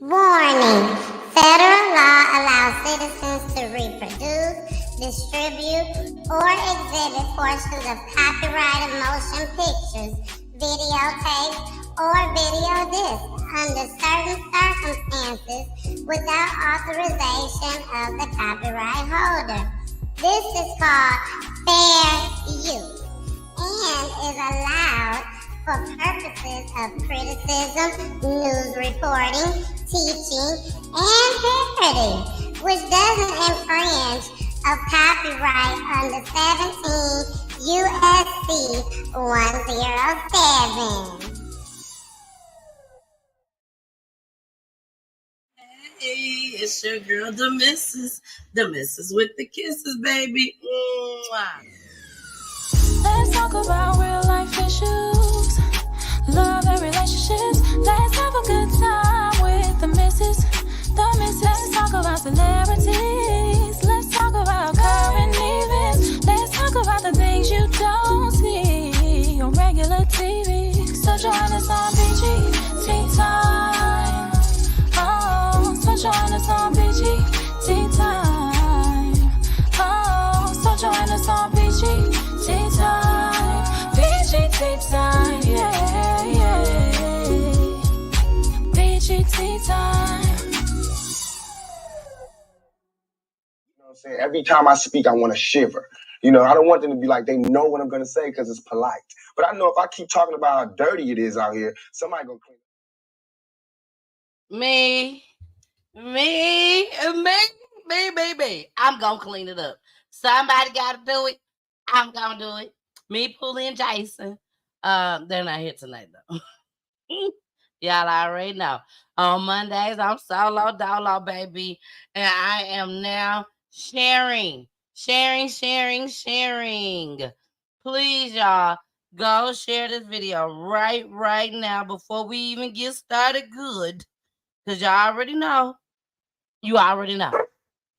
Warning: federal law allows citizens to reproduce, distribute, or exhibit portions of copyrighted motion pictures, videotapes, or video discs under certain circumstances without authorization of the copyright holder. This is called fair use and is allowed for purposes of criticism, news reporting, teaching, and parody, which doesn't infringe of copyright under 17 USC 107. Hey, it's your girl, the missus with the kisses, baby. Mwah. Let's talk about real life issues, love and relationships. Let's have a good time with the missus. Let's talk about celebrities. Let's talk about current events. Let's talk about the things you don't see on regular TV. So join us on BG Time. Oh, so join us on BG Time. Oh, so join us on BG time, BGT time, yeah, yeah. BGT time. You know what I'm saying? Every time I speak, I want to shiver. You know, I don't want them to be like, they know what I'm going to say because it's polite. But I know if I keep talking about how dirty it is out here, somebody going to clean Me. I'm going to clean it up. Somebody got to do it. I'm going to do it. Me, Poolie, and Jason. They're not here tonight, though. Y'all already know. On Mondays, I'm solo dolo, baby. And I am now sharing. Please, y'all, go share this video right now before we even get started good. Because y'all already know. You already know.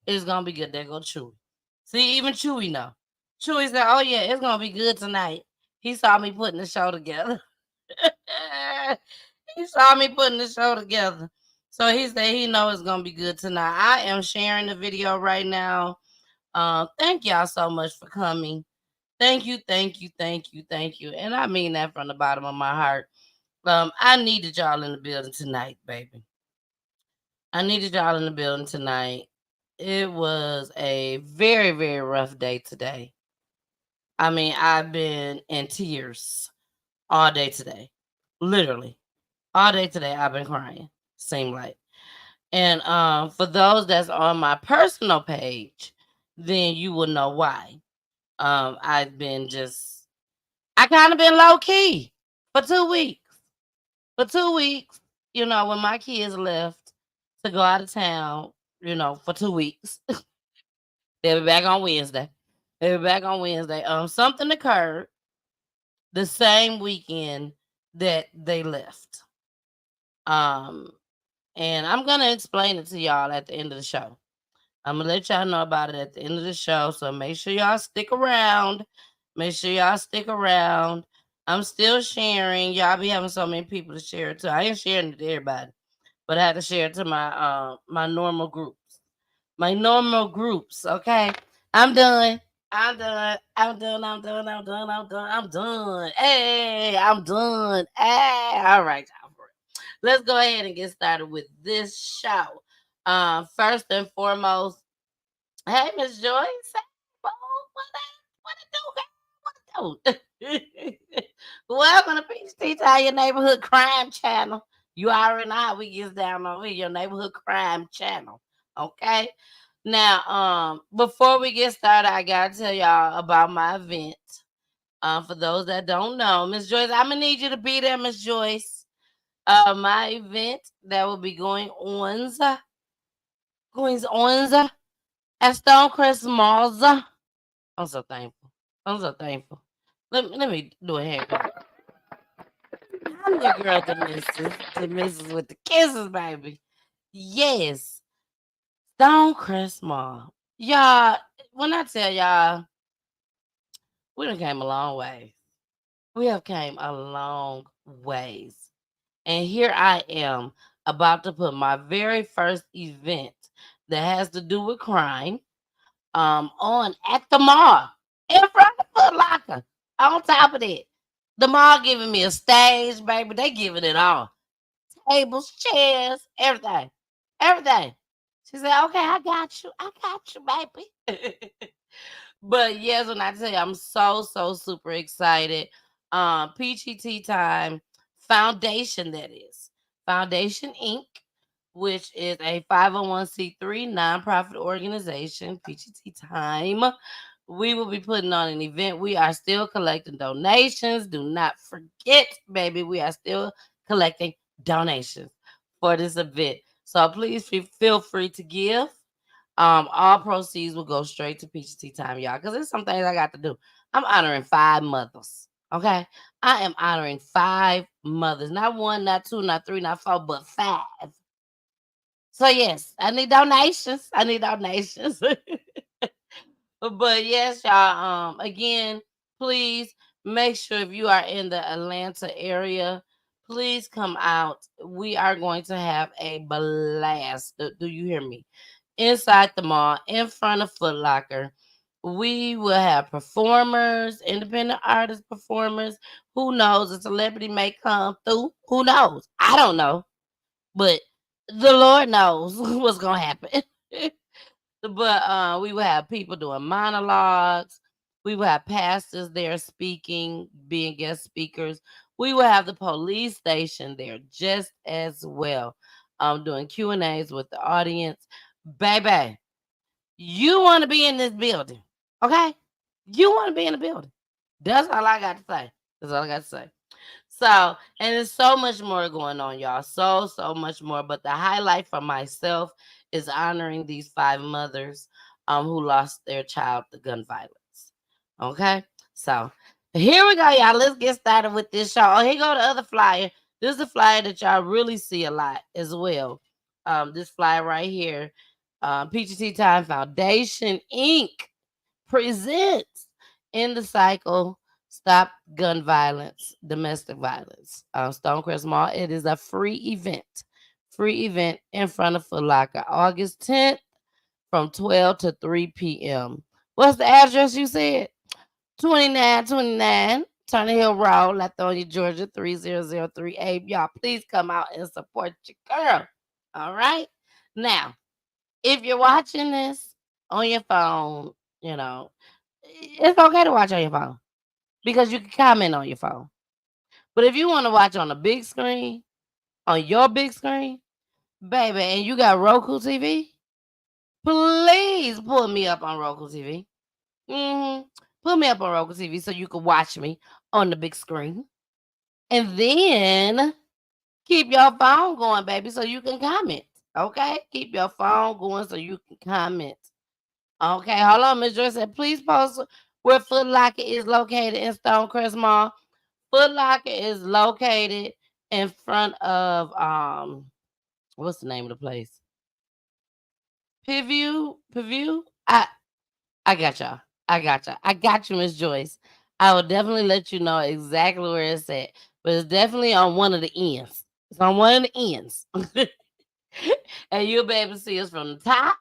It's going to be good. There go Chewy. See, even Chewy know. Chewy said, oh, yeah, it's going to be good tonight. He saw me putting the show together. So he said he know it's going to be good tonight. I am sharing the video right now. Thank y'all so much for coming. Thank you. And I mean that from the bottom of my heart. I needed y'all in the building tonight, baby. It was a very, very rough day today. I mean, I've been in tears all day today. Literally. All day today, I've been crying. Seem like. And for those that's on my personal page, then you will know why. I've been I kind of been low key for 2 weeks. You know, when my kids left to go out of town, you know, for 2 weeks. They'll be back on Wednesday. Something occurred the same weekend that they left. And I'm gonna explain it to y'all at the end of the show. I'm gonna let y'all know about it at the end of the show. So make sure y'all stick around. I'm still sharing. Y'all be having so many people to share it to. I ain't sharing it to everybody, but I had to share it to my normal groups. Okay. I'm done. Hey, I'm done. Hey, all right, y'all. Let's go ahead and get started with this show. First and foremost, hey, Miss Joyce. What it do? Welcome to Peach Tea Time, your neighborhood crime channel. You already know how we get down over here, your neighborhood crime channel. Okay. Now, before we get started, I gotta tell y'all about my event. For those that don't know, Miss Joyce, I'm gonna need you to be there, Miss Joyce. My event that will be going on at Stonecrest Malls. I'm so thankful. Let me do a haircut. I'm your girl, the missus with the kisses, baby. Yes, Stonecrest Mall. Y'all, when I tell y'all, we done came a long way. We have came a long ways. And here I am about to put my very first event that has to do with crime on at the mall in front of Foot Locker. On top of that, the mall giving me a stage, baby. They giving it all. Tables, chairs, everything. Everything. She said, okay, I got you, baby. But yes, when I tell you, I'm so super excited. Peachy Tea Time Foundation, that is. Foundation Inc., which is a 501c3 nonprofit organization, Peachy Tea Time. We will be putting on an event. We are still collecting donations. Do not forget, baby, we are still collecting donations for this event. So please feel free to give. All proceeds will go straight to Peachy Tea Time, y'all, because there's some things I got to do. I'm honoring 5 mothers. Okay, I am honoring 5 mothers, not 1, not 2, not 3, not 4, but 5. So yes, I need donations. But yes, y'all. Again, please make sure if you are in the Atlanta area, please come out. We are going to have a blast. Do you hear me? Inside the mall, in front of Foot Locker. We will have performers, independent artist performers. Who knows? A celebrity may come through. Who knows? I don't know. But the Lord knows what's going to happen. But we will have people doing monologues. We will have pastors there speaking, being guest speakers. We will have the police station there just as well, doing Q&As with the audience. Baby, you want to be in this building, okay? You want to be in the building. That's all I got to say. So, and there's so much more going on, y'all. So much more. But the highlight for myself is honoring these 5 mothers who lost their child to gun violence. Okay? So, here we go, y'all. Let's get started with this show. Oh, here go the other flyer. This is a flyer that y'all really see a lot as well. This flyer right here. Peachy Tea Time Foundation, Inc. presents In the Cycle, Stop Gun Violence, Domestic Violence. Stonecrest Mall. It is a free event in front of Foot Locker, August 10th from 12 to 3 p.m. What's the address you said? 2929 Turner Hill Road, Lithonia, Georgia, 30038. Y'all, please come out and support your girl. All right? Now, if you're watching this on your phone, you know, it's okay to watch on your phone because you can comment on your phone. But if you want to watch on a big screen, on your big screen, baby, and you got Roku TV, please pull me up on Roku TV. Put me up on Roku TV so you can watch me on the big screen. And then keep your phone going, baby, so you can comment. Okay? Keep your phone going so you can comment. Okay, hold on. Ms. Joyce said, please post where Foot Locker is located in Stonecrest Mall. Foot Locker is located in front of what's the name of the place? Piview? I got y'all. I got you, Miss Joyce. I will definitely let you know exactly where it's at. But it's definitely on one of the ends. It's on one of the ends. And you'll be able to see us from the top.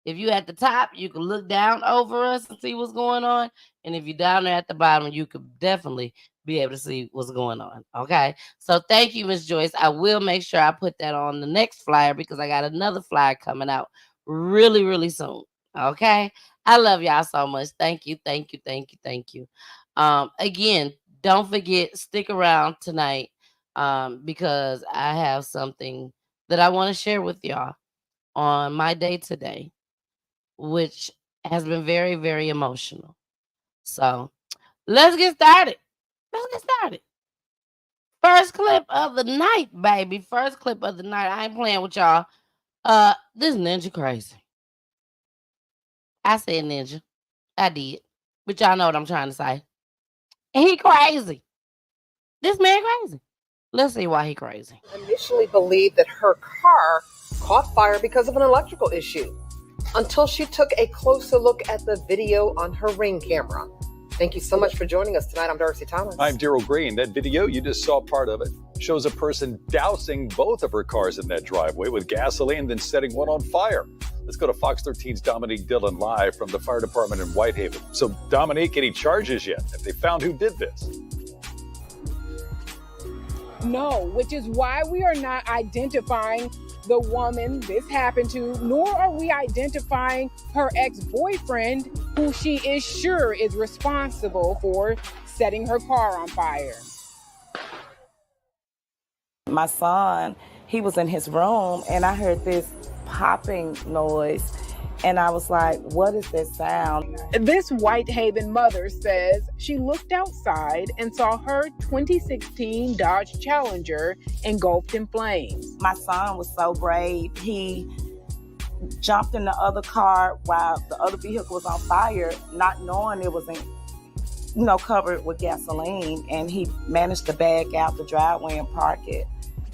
If you at the top, you can look down over us and see what's going on. And if you're down there at the bottom, you could definitely be able to see what's going on. Okay. So thank you, Miss Joyce. I will make sure I put that on the next flyer because I got another flyer coming out really, really soon. Okay. I love y'all so much. Thank you. Again, don't forget, stick around tonight because I have something that I want to share with y'all on my day today, which has been very, very emotional. So let's get started. First clip of the night, baby. First clip of the night. I ain't playing with y'all. This ninja crazy. I said ninja. I did. But y'all know what I'm trying to say. And he crazy. This man crazy. Let's see why he crazy. Initially believed that her car caught fire because of an electrical issue until she took a closer look at the video on her Ring camera. Thank you so much for joining us tonight. I'm Darcy Thomas. I'm Daryl Green. That video, you just saw part of it, shows a person dousing both of her cars in that driveway with gasoline, then setting one on fire. Let's go to Fox 13's Dominique Dillon live from the fire department in Whitehaven. So, Dominique, any charges yet? Have they found who did this? No, which is why we are not identifying the woman this happened to, nor are we identifying her ex-boyfriend, who she is sure is responsible for setting her car on fire. My son, he was in his room and I heard this popping noise and I was like, what is this sound? This Whitehaven mother says she looked outside and saw her 2016 Dodge Challenger engulfed in flames. My son was so brave. He jumped in the other car while the other vehicle was on fire, not knowing it was covered with gasoline, and he managed to bag out the driveway and park it.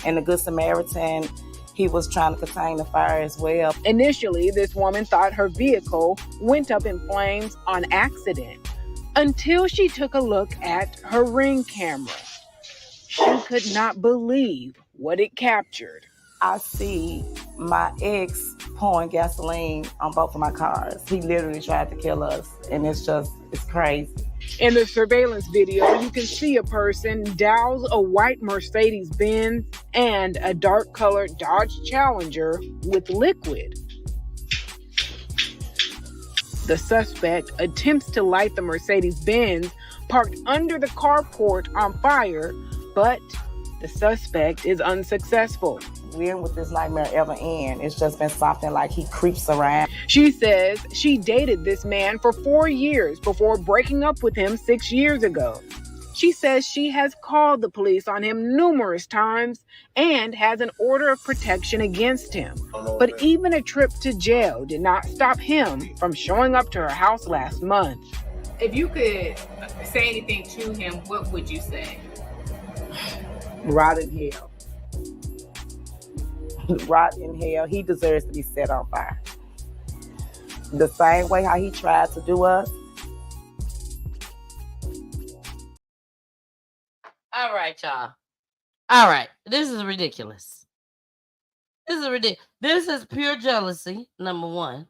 And the Good Samaritan, he was trying to contain the fire as well. Initially, this woman thought her vehicle went up in flames on accident until she took a look at her Ring camera. She could not believe what it captured. I see my ex pouring gasoline on both of my cars. He literally tried to kill us, and it's crazy. In the surveillance video, you can see a person douse a white Mercedes-Benz and a dark-colored Dodge Challenger with liquid. The suspect attempts to light the Mercedes-Benz parked under the carport on fire, but the suspect is unsuccessful. When would this nightmare ever end? It's just been something like he creeps around. She says she dated this man for 4 years before breaking up with him 6 years ago. She says she has called the police on him numerous times and has an order of protection against him. But even a trip to jail did not stop him from showing up to her house last month. If you could say anything to him, what would you say? Rot in hell. Rot in hell. He deserves to be set on fire. The same way how he tried to do us. All right, y'all. All right. This is ridiculous. This is pure jealousy, number one.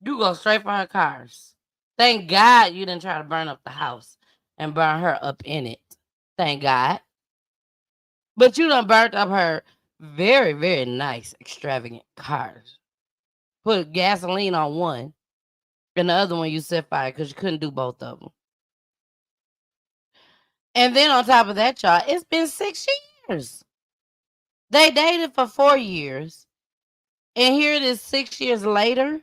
You go straight for her cars. Thank God you didn't try to burn up the house and burn her up in it. Thank God. But you done burnt up her very, very nice, extravagant cars. Put gasoline on one, and the other one you set fire because you couldn't do both of them. And then on top of that, y'all, it's been 6 years. They dated for 4 years. And here it is 6 years later,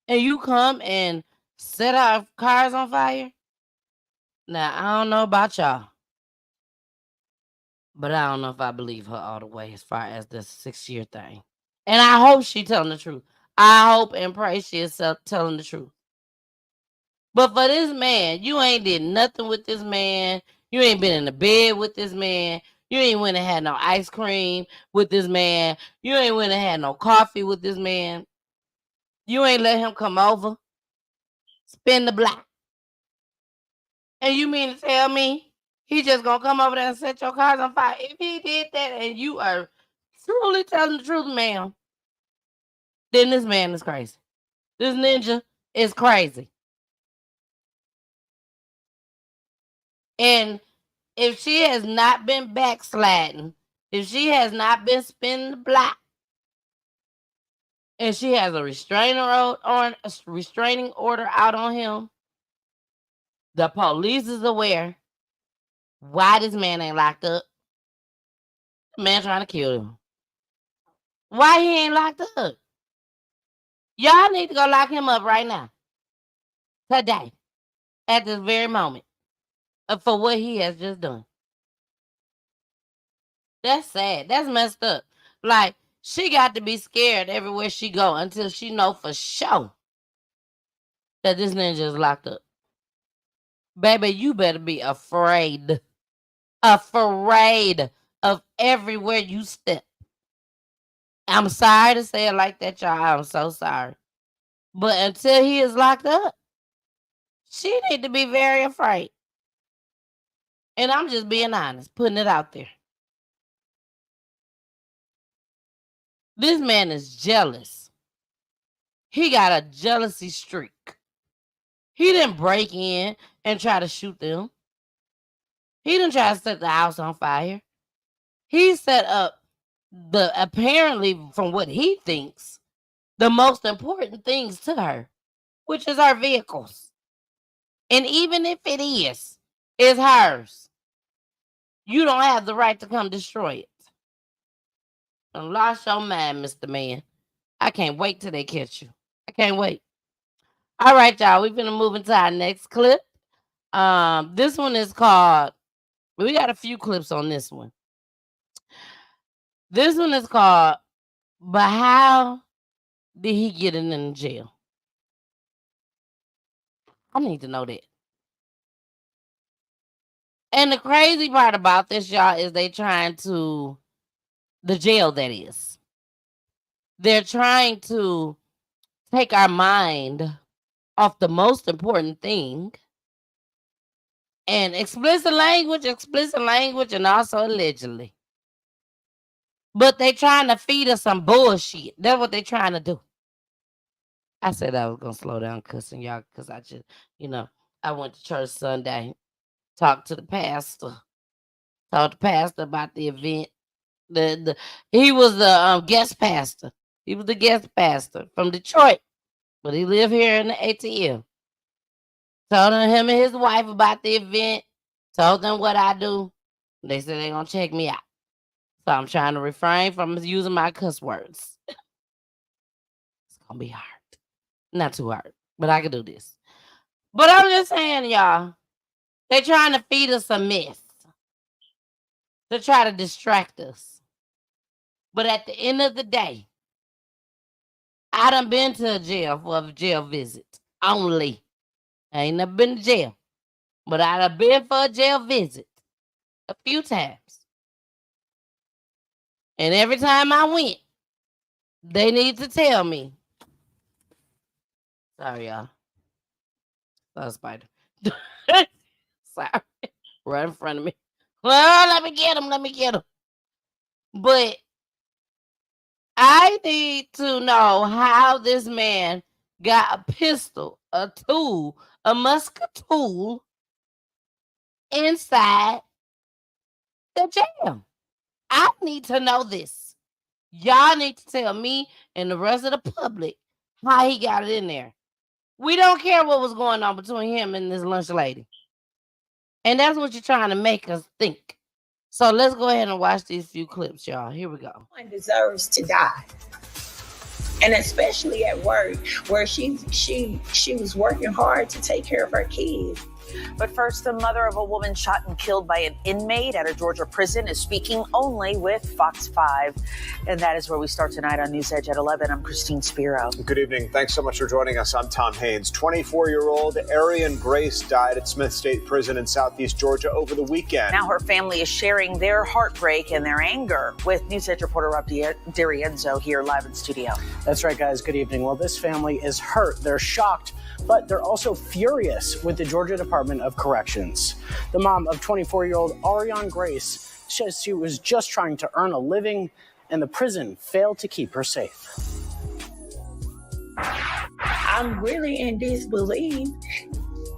and you come and set our cars on fire? Now, I don't know about y'all, but I don't know if I believe her all the way as far as the 6-year thing. And I hope she telling the truth. I hope and pray she is telling the truth. But for this man, you ain't did nothing with this man. You ain't been in the bed with this man. You ain't went and had no ice cream with this man. You ain't went and had no coffee with this man. You ain't let him come over, spin the block. And you mean to tell me he just gonna come over there and set your cars on fire? If he did that and you are truly telling the truth, ma'am, then this man is crazy. This ninja is crazy. And if she has not been backsliding, if she has not been spinning the block, and she has a restraining order out on him, the police is aware why this man ain't locked up. The man trying to kill him. Why he ain't locked up? Y'all need to go lock him up right now. Today. At this very moment. For what he has just done. That's sad. That's messed up. Like, she got to be scared everywhere she go until she know for sure that this ninja is locked up. Baby, you better be afraid. Afraid of everywhere you step. I'm sorry to say it like that, y'all. I'm so sorry. But until he is locked up, She need to be very afraid. And I'm just being honest, putting it out there. This man is jealous. He got a jealousy streak. He didn't break in and try to shoot them. He didn't try to set the house on fire. He set up apparently, from what he thinks, the most important things to her, which is her vehicles. And even if it is, it's hers. You don't have the right to come destroy it. And lost your mind, Mr. Man. I can't wait till they catch you. I can't wait. All right, y'all. We're going to move into our next clip. This one is called, we got a few clips on this one. This one is called, But How Did He Get in Jail? I need to know that. And the crazy part about this, y'all, is they trying to, the jail that is, they're trying to take our mind off the most important thing. And explicit language, and also allegedly. But they trying to feed us some bullshit. That's what they trying to do. I said I was going to slow down cussing, y'all, because I just, I went to church Sunday, talked to the pastor about the event. He was the guest pastor. He was the guest pastor from Detroit, but he lived here in the ATL. Told him and his wife about the event. Told them what I do. They said they're going to check me out. So I'm trying to refrain from using my cuss words. It's going to be hard. Not too hard, but I can do this. But I'm just saying, y'all, they're trying to feed us a myth. To try to distract us. But at the end of the day, I done been to a jail for a jail visit. Only. I ain't never been to jail. But I done been for a jail visit. A few times. And every time I went, they need to tell me. Sorry, y'all. That was spider. Sorry. Right in front of me. Well, let me get him. But I need to know how this man got a pistol, a tool, a musket tool inside the jail. I need to know this. Y'all need to tell me and the rest of the public how he got it in there. We don't care what was going on between him and this lunch lady. And that's what you're trying to make us think. So let's go ahead and watch these few clips, y'all. Here we go. One deserves to die. And especially at work, where she was working hard to take care of her kids. But first, the mother of a woman shot and killed by an inmate at a Georgia prison is speaking only with Fox 5. And that is where we start tonight on News Edge at 11. I'm Christine Spiro. Good evening. Thanks so much for joining us. I'm Tom Haynes. 24-year-old Arian Grace died at Smith State Prison in Southeast Georgia over the weekend. Now her family is sharing their heartbreak and their anger with News Edge reporter Rob D'Arienzo here live in studio. That's right, guys. Good evening. Well, this family is hurt. They're shocked, but they're also furious with the Georgia Department of Corrections. The mom of 24-year-old Arian Grace says she was just trying to earn a living, and the prison failed to keep her safe. I'm really in disbelief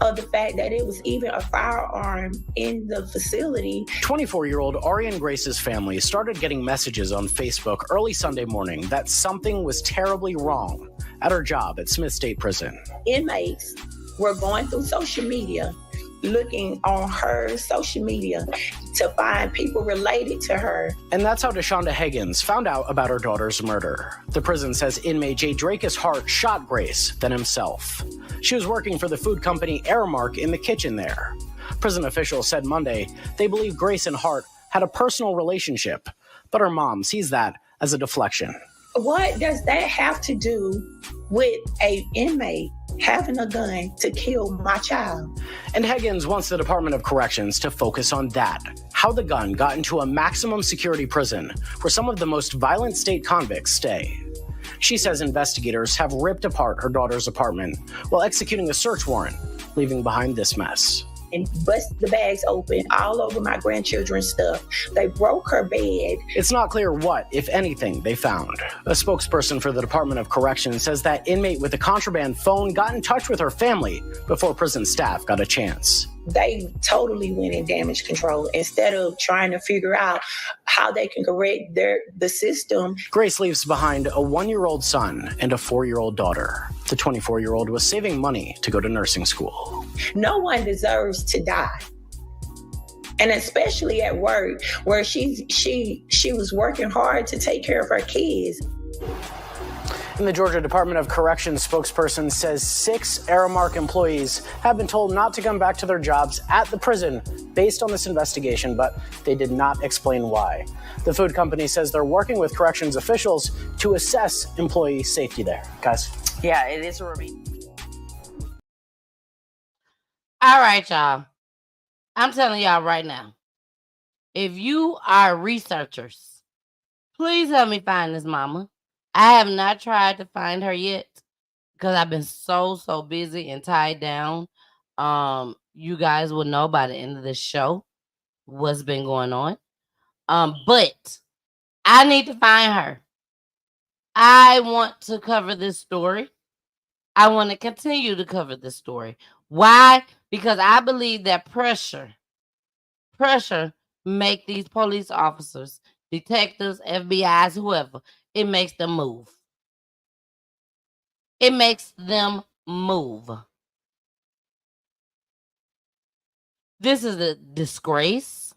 of the fact that it was even a firearm in the facility. 24-year-old Arian Grace's family started getting messages on Facebook early Sunday morning that something was terribly wrong at her job at Smith State Prison. Inmates were going through social media, looking on her social media to find people related to her. And that's how Deshonda Higgins found out about her daughter's murder. The prison says inmate J. Dracus Hart shot Grace, then himself. She was working for the food company Aramark in the kitchen there. Prison officials said Monday they believe Grace and Hart had a personal relationship, but her mom sees that as a deflection. What does that have to do with an inmate having a gun to kill my child? And Higgins wants the Department of Corrections to focus on that, how the gun got into a maximum security prison where some of the most violent state convicts stay. She says investigators have ripped apart her daughter's apartment while executing a search warrant leaving behind this mess. And bust the bags open all over my grandchildren's stuff. They broke her bed. It's not clear what, if anything, they found. A spokesperson for the Department of Corrections says that inmate with a contraband phone got in touch with her family before prison staff got a chance. They totally went in damage control instead of trying to figure out how they can correct the system. Grace leaves behind a 1-year-old son and a 4-year-old daughter. The 24-year-old was saving money to go to nursing school. No one deserves to die. And especially at work, where she was working hard to take care of her kids. And the Georgia Department of Corrections spokesperson says 6 Aramark employees have been told not to come back to their jobs at the prison based on this investigation, but they did not explain why. The food company says they're working with corrections officials to assess employee safety there. Guys? Yeah, it is a review. All right, y'all. I'm telling y'all right now, if you are researchers, please help me find this mama. I have not tried to find her yet because I've been so busy and tied down. You guys will know by the end of this show what's been going on. But I need to find her. I want to cover this story. I want to continue to cover this story. Why? Because I believe that pressure make these police officers, detectives, FBIs, whoever, it makes them move. It makes them move. This is a disgrace.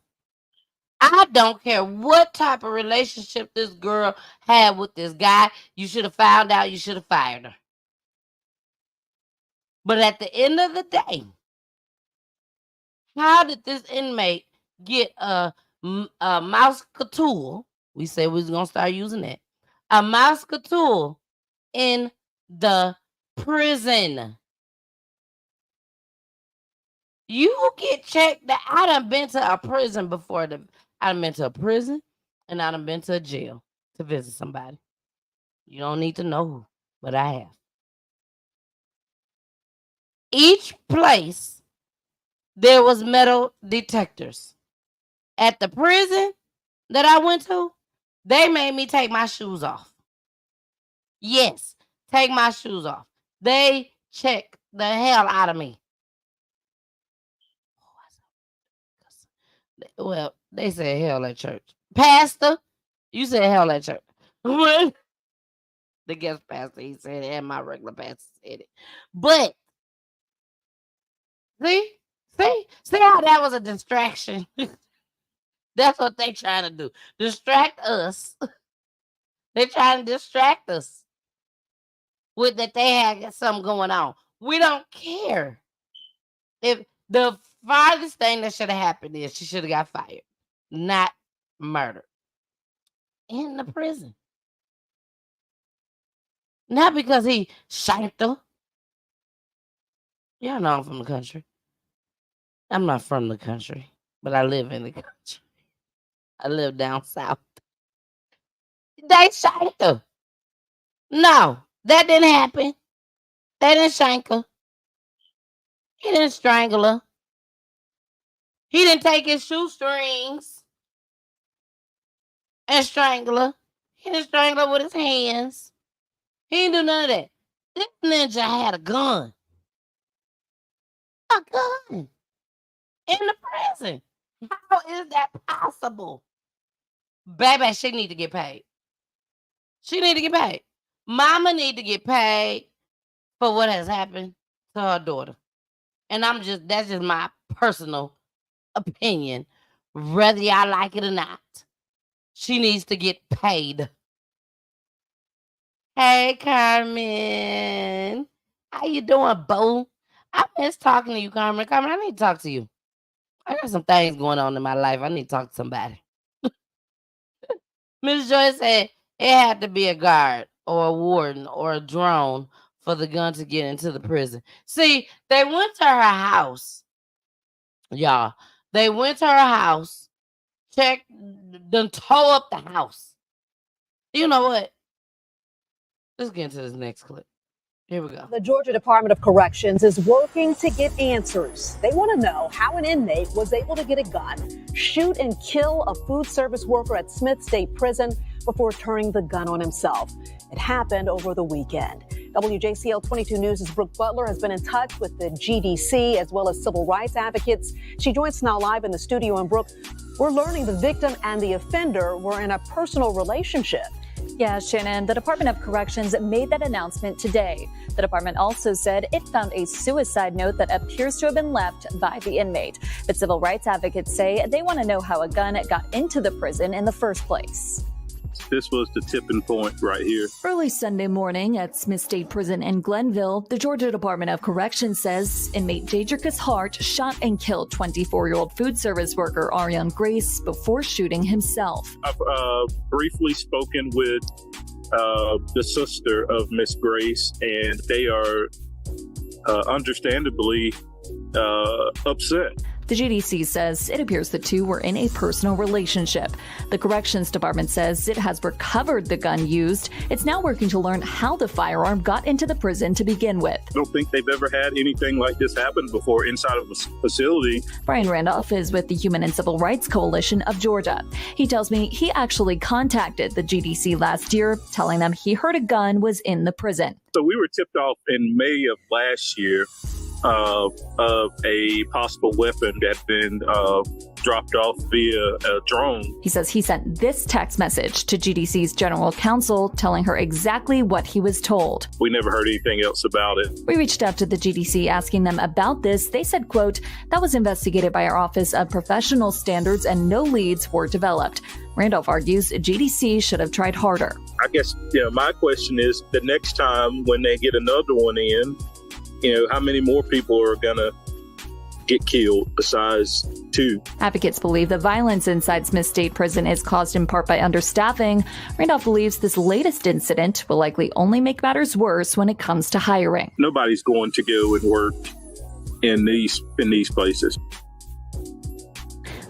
I don't care what type of relationship this girl had with this guy. You should have found out. You should have fired her. But at the end of the day, how did this inmate get a mouse tool? We said we was going to start using that. A mouse tool in the prison. You get checked. I done been to a prison before. I done been to a prison and I done been to a jail to visit somebody. You don't need to know who, but I have. Each place, there was metal detectors. At the prison that I went to, they made me take my shoes off. Yes, take my shoes off. They checked the hell out of me. Well, they said hell at church. Pastor, you said hell at church. What? The guest pastor, he said it, and my regular pastor said it. But, see how that was a distraction? That's what they trying to do. Distract us. They trying to distract us with that they had something going on. We don't care. If the farthest thing that should have happened is she should have got fired, not murdered. In the prison. Not because he shanked her. Y'all know I'm from the country. I'm not from the country, but I live in the country. I live down south. They shanked her. No, that didn't happen. They didn't shank her. He didn't strangle her. He didn't take his shoestrings and strangle her. He didn't strangle her with his hands. He didn't do none of that. This ninja had a gun. A gun. In the prison. How is that possible? Baby, she need to get paid. She need to get paid. Mama need to get paid for what has happened to her daughter. And that's just my personal opinion. Whether y'all like it or not. She needs to get paid. Hey, Carmen. How you doing, boo? I miss talking to you, Carmen. Carmen, I need to talk to you. I got some things going on in my life. I need to talk to somebody. Miss Joy said it had to be a guard or a warden or a drone for the gun to get into the prison. See, they went to her house. Y'all, they went to her house, checked, then tore up the house. You know what? Let's get into this next clip. Here we go. The Georgia Department of Corrections is working to get answers. They want to know how an inmate was able to get a gun, shoot and kill a food service worker at Smith State Prison before turning the gun on himself. It happened over the weekend. WJCL 22 News' Brooke Butler has been in touch with the GDC as well as civil rights advocates. She joins us now live in the studio. And Brooke, we're learning the victim and the offender were in a personal relationship. Yeah, Shannon, the Department of Corrections made that announcement today. The department also said it found a suicide note that appears to have been left by the inmate. But civil rights advocates say they want to know how a gun got into the prison in the first place. This was the tipping point right here. Early Sunday morning at Smith State Prison in Glenville, the Georgia Department of Corrections says inmate Jadricus Hart shot and killed 24-year-old food service worker Ariane Grace before shooting himself. I've briefly spoken with the sister of Miss Grace, and they are understandably upset. The GDC says it appears the two were in a personal relationship. The Corrections Department says it has recovered the gun used. It's now working to learn how the firearm got into the prison to begin with. I don't think they've ever had anything like this happen before inside of a facility. Brian Randolph is with the Human and Civil Rights Coalition of Georgia. He tells me he actually contacted the GDC last year, telling them he heard a gun was in the prison. So we were tipped off in May of last year of a possible weapon that had been dropped off via a drone. He says he sent this text message to GDC's general counsel, telling her exactly what he was told. We never heard anything else about it. We reached out to the GDC asking them about this. They said, quote, that was investigated by our Office of Professional Standards and no leads were developed. Randolph argues GDC should have tried harder. I guess, my question is the next time when they get another one in, how many more people are going to get killed besides two? Advocates believe the violence inside Smith State Prison is caused in part by understaffing. Randolph believes this latest incident will likely only make matters worse when it comes to hiring. Nobody's going to go and work in these places.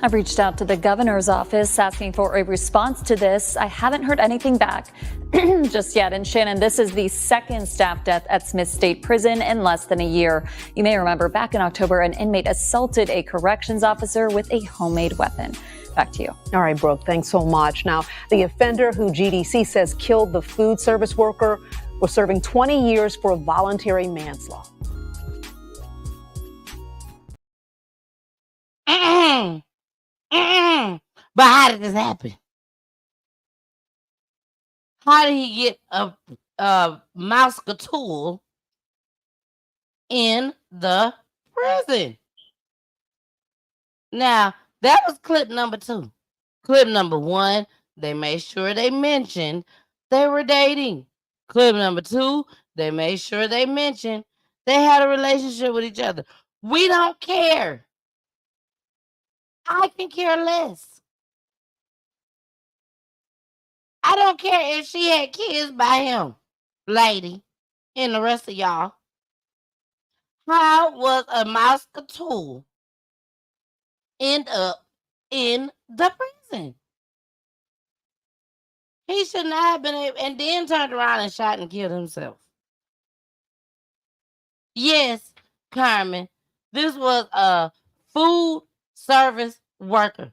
I've reached out to the governor's office asking for a response to this. I haven't heard anything back just yet. And Shannon, this is the second staff death at Smith State Prison in less than a year. You may remember back in October, an inmate assaulted a corrections officer with a homemade weapon. Back to you. All right, Brooke, thanks so much. Now, the offender who GDC says killed the food service worker was serving 20 years for voluntary manslaughter. But how did this happen? How did he get a mouse-a-tool in the prison? Now, that was clip number 2. Clip number 1, they made sure they mentioned they were dating. Clip number 2, they made sure they mentioned they had a relationship with each other. We don't care. I can care less. I don't care if she had kids by him, lady, and the rest of y'all. How was a mouse-a-tool end up in the prison? He should not have been able, and then turned around and shot and killed himself. Yes, Carmen, this was a food service worker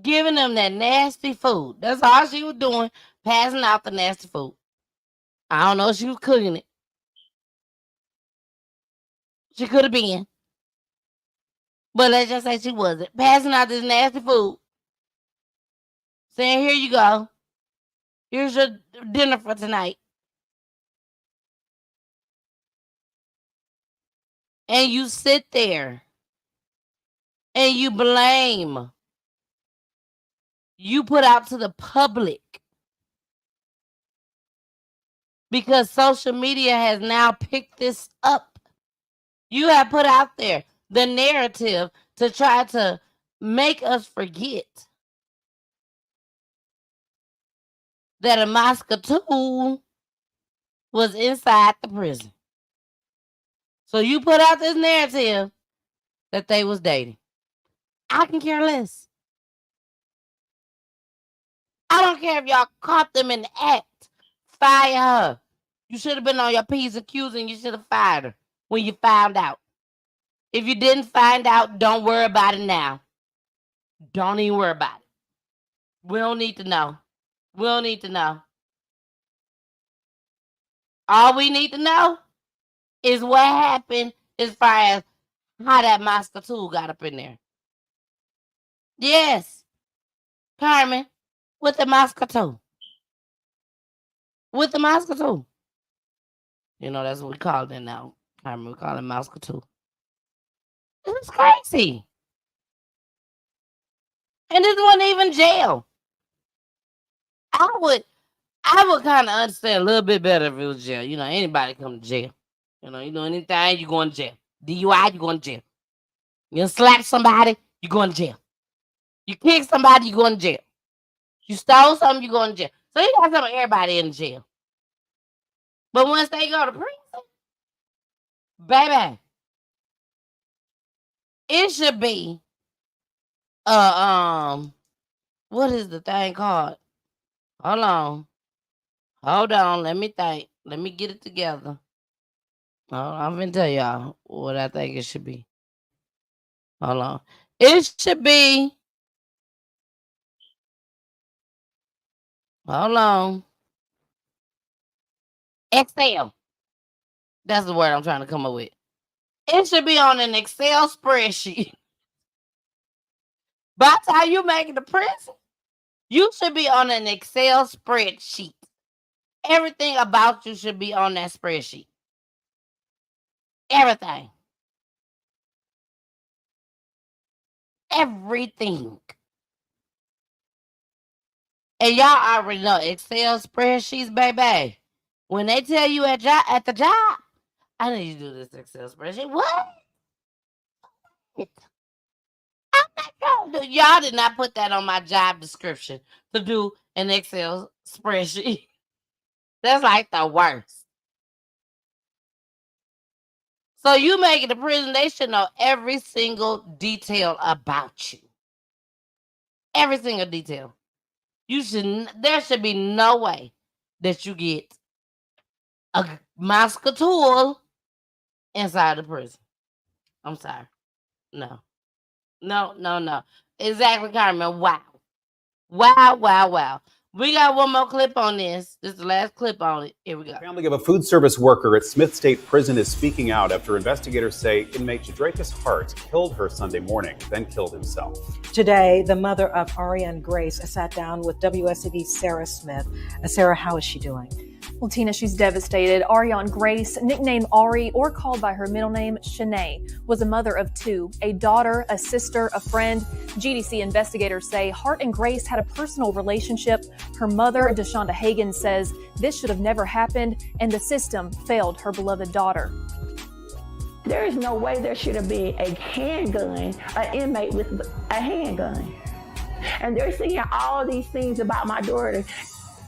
giving them that nasty food. That's all she was doing, passing out the nasty food. I don't know if she was cooking it. She could have been. But let's just say she wasn't. Passing out this nasty food. Saying, here you go. Here's your dinner for tonight. And you sit there and you blame. You put out to the public. Because social media has now picked this up. You have put out there the narrative to try to make us forget that a mouse-a-tool was inside the prison. So you put out this narrative that they was dating. I can care less. I don't care if y'all caught them in the act. Fire her. You should have been on your P's and Q's and you should have fired her when you found out. If you didn't find out, don't worry about it now. Don't even worry about it. We don't need to know. We don't need to know. All we need to know is what happened as far as how that Moscow tool got up in there. Yes. Carmen, with the Moscow tool. With the Moscow tool. You know, that's what we call it now. Carmen, we call it Moscow tool. It's crazy. And this wasn't even jail. I would kind of understand a little bit better if it was jail. You know, anybody come to jail. You know anything, you going to jail. DUI, you going to jail. You slap somebody, you going to jail. You kick somebody, you going to jail. You stole something, you going to jail. So you got some of everybody in jail. But once they go to prison, baby, it should be what is the thing called? Hold on, let me think. Let me get it together. I'm gonna tell y'all what I think it should be. Hold on. It should be, hold on, Excel. That's the word I'm trying to come up with. It should be on an Excel spreadsheet. By the time you make it to prison, you should be on an Excel spreadsheet. Everything about you should be on that spreadsheet. Everything. Everything. And y'all already know Excel spreadsheets, baby. When they tell you at the job, I need you to do this Excel spreadsheet. What? I'm not gonna do. Y'all did not put that on my job description to do an Excel spreadsheet. That's like the worst. So you make it to prison, they should know every single detail about you. Every single detail. There should be no way that you get a Moscow tool inside the prison. I'm sorry. No. Exactly, Carmen. Wow. We got one more clip on this. This is the last clip on it. Here we go. The family of a food service worker at Smith State Prison is speaking out after investigators say inmate Jadricus Hart killed her Sunday morning, then killed himself. Today, the mother of Ariane Grace sat down with WSTV's Sarah Smith. Sarah, how is she doing? Well, Tina, she's devastated. Ariane Grace, nicknamed Ari or called by her middle name, Shanae, was a mother of two, a daughter, a sister, a friend. GDC investigators say Hart and Grace had a personal relationship. Her mother, DeShonda Hagen, says this should have never happened, and the system failed her beloved daughter. There is no way there should have been a handgun, an inmate with a handgun. And they're saying all these things about my daughter.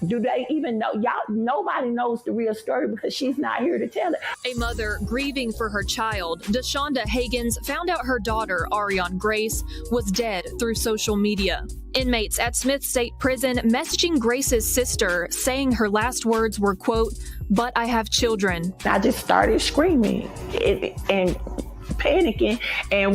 Do they even know? Y'all, nobody knows the real story because she's not here to tell it. A mother grieving for her child, DeShonda Hagens, found out her daughter, Ariane Grace, was dead through social media. Inmates at Smith State Prison messaging Grace's sister, saying her last words were, quote, "But I have children." I just started screaming and panicking, and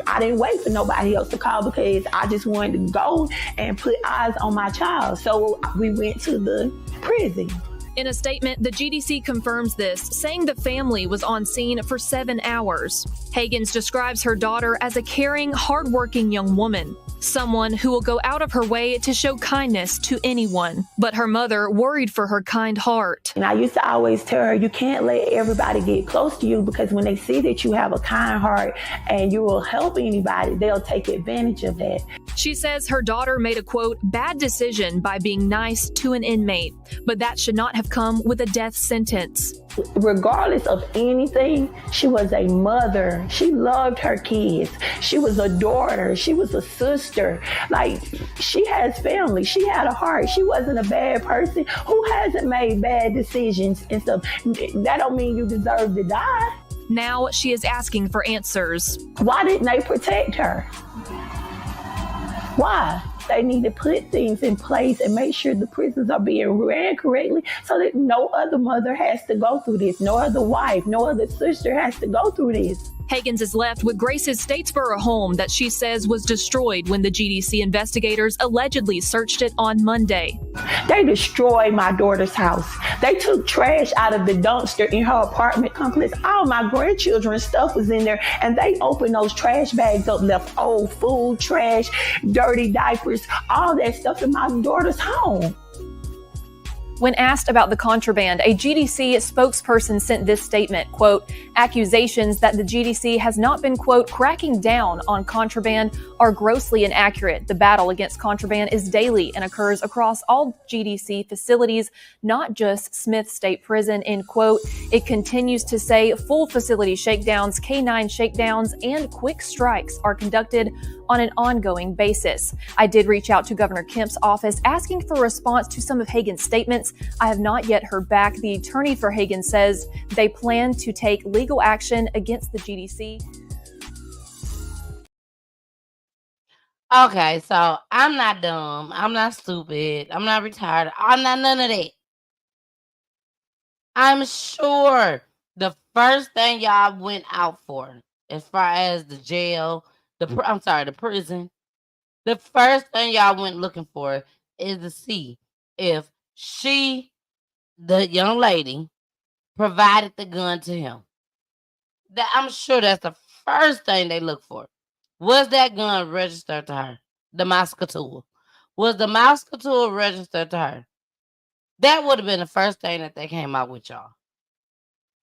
I didn't wait for nobody else to call because I just wanted to go and put eyes on my child. So we went to the prison. In a statement, the GDC confirms this, saying the family was on scene for 7 hours. Hagens describes her daughter as a caring, hardworking young woman, someone who will go out of her way to show kindness to anyone. But her mother worried for her kind heart. And I used to always tell her, you can't let everybody get close to you because when they see that you have a kind heart and you will help anybody, they'll take advantage of that. She says her daughter made a, quote, bad decision by being nice to an inmate, but that should not have come with a death sentence. Regardless of anything, she was a mother. She loved her kids. She was a daughter. She was a sister. Like, she has family. She had a heart. She wasn't a bad person. Who hasn't made bad decisions and stuff? That don't mean you deserve to die. Now she is asking for answers. Why didn't they protect her? Why? They need to put things in place and make sure the prisons are being ran correctly so that no other mother has to go through this, no other wife, no other sister has to go through this. Hagins is left with Grace's Statesboro home that she says was destroyed when the GDC investigators allegedly searched it on Monday. They destroyed my daughter's house. They took trash out of the dumpster in her apartment complex. All my grandchildren's stuff was in there, and they opened those trash bags up, left old food, trash, dirty diapers, all that stuff in my daughter's home. When asked about the contraband, a GDC spokesperson sent this statement, quote, accusations that the GDC has not been, quote, cracking down on contraband are grossly inaccurate. The battle against contraband is daily and occurs across all GDC facilities, not just Smith State Prison, end quote. It continues to say full facility shakedowns, K-9 shakedowns, and quick strikes are conducted on an ongoing basis. I did reach out to Governor Kemp's office asking for a response to some of Hagen's statements. I have not yet heard back. The attorney for Hagen says they plan to take legal action against the GDC. Okay, so I'm not dumb. I'm not stupid. I'm not retarded. I'm not none of that. I'm sure the first thing y'all went out for, as far as the jail, the prison, the first thing y'all went looking for is to see if she, the young lady, provided the gun to him. That I'm sure that's the first thing they look for. Was that gun registered to her? The Moscatul. Was the Moscatul registered to her? That would have been the first thing that they came out with, y'all.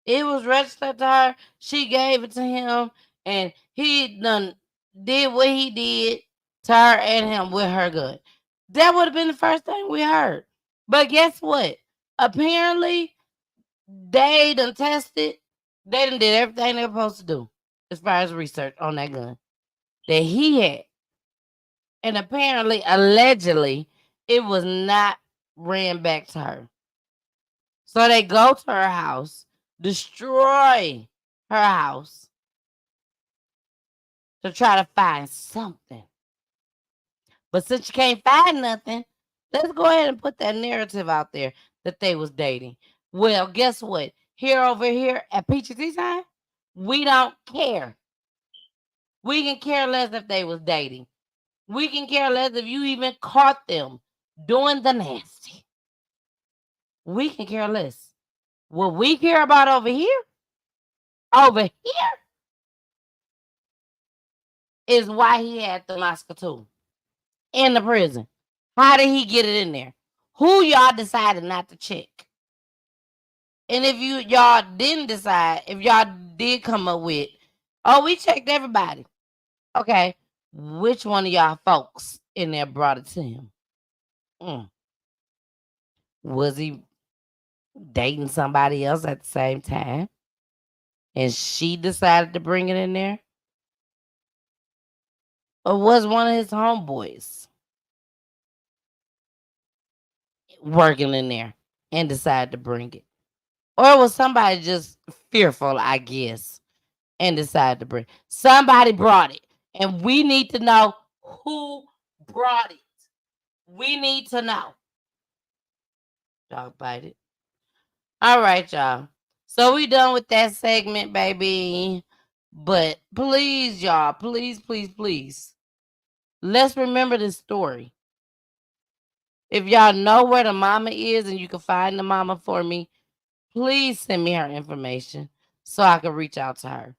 It was registered to her. She gave it to him, and he did what he did to her and him with her gun. That would have been the first thing we heard. But guess what? Apparently, they done tested. They done did everything they were supposed to do as far as research on that gun that he had. And apparently, allegedly, it was not ran back to her. So they go to her house, destroy her house to try to find something. But since you can't find nothing, let's go ahead and put that narrative out there that they was dating. Well, guess what? Over here at PGT time, we don't care. We can care less if they was dating. We can care less if you even caught them doing the nasty. We can care less. What we care about over here is why he had the Moscatul in the prison. How did he get it in there? Who y'all decided not to check? And if y'all didn't decide, if y'all did come up with, oh, we checked everybody. Okay, which one of y'all folks in there brought it to him? Was he dating somebody else at the same time? And she decided to bring it in there? Or was one of his homeboys working in there and decided to bring it? Or was somebody just fearful, I guess, and decided to bring it? Somebody brought it. And we need to know who brought it. We need to know. Dog bite it. All right, y'all. So we done with that segment, baby. But please, y'all, please, please, please, let's remember this story. If y'all know where the mama is and you can find the mama for me, please send me her information so I can reach out to her.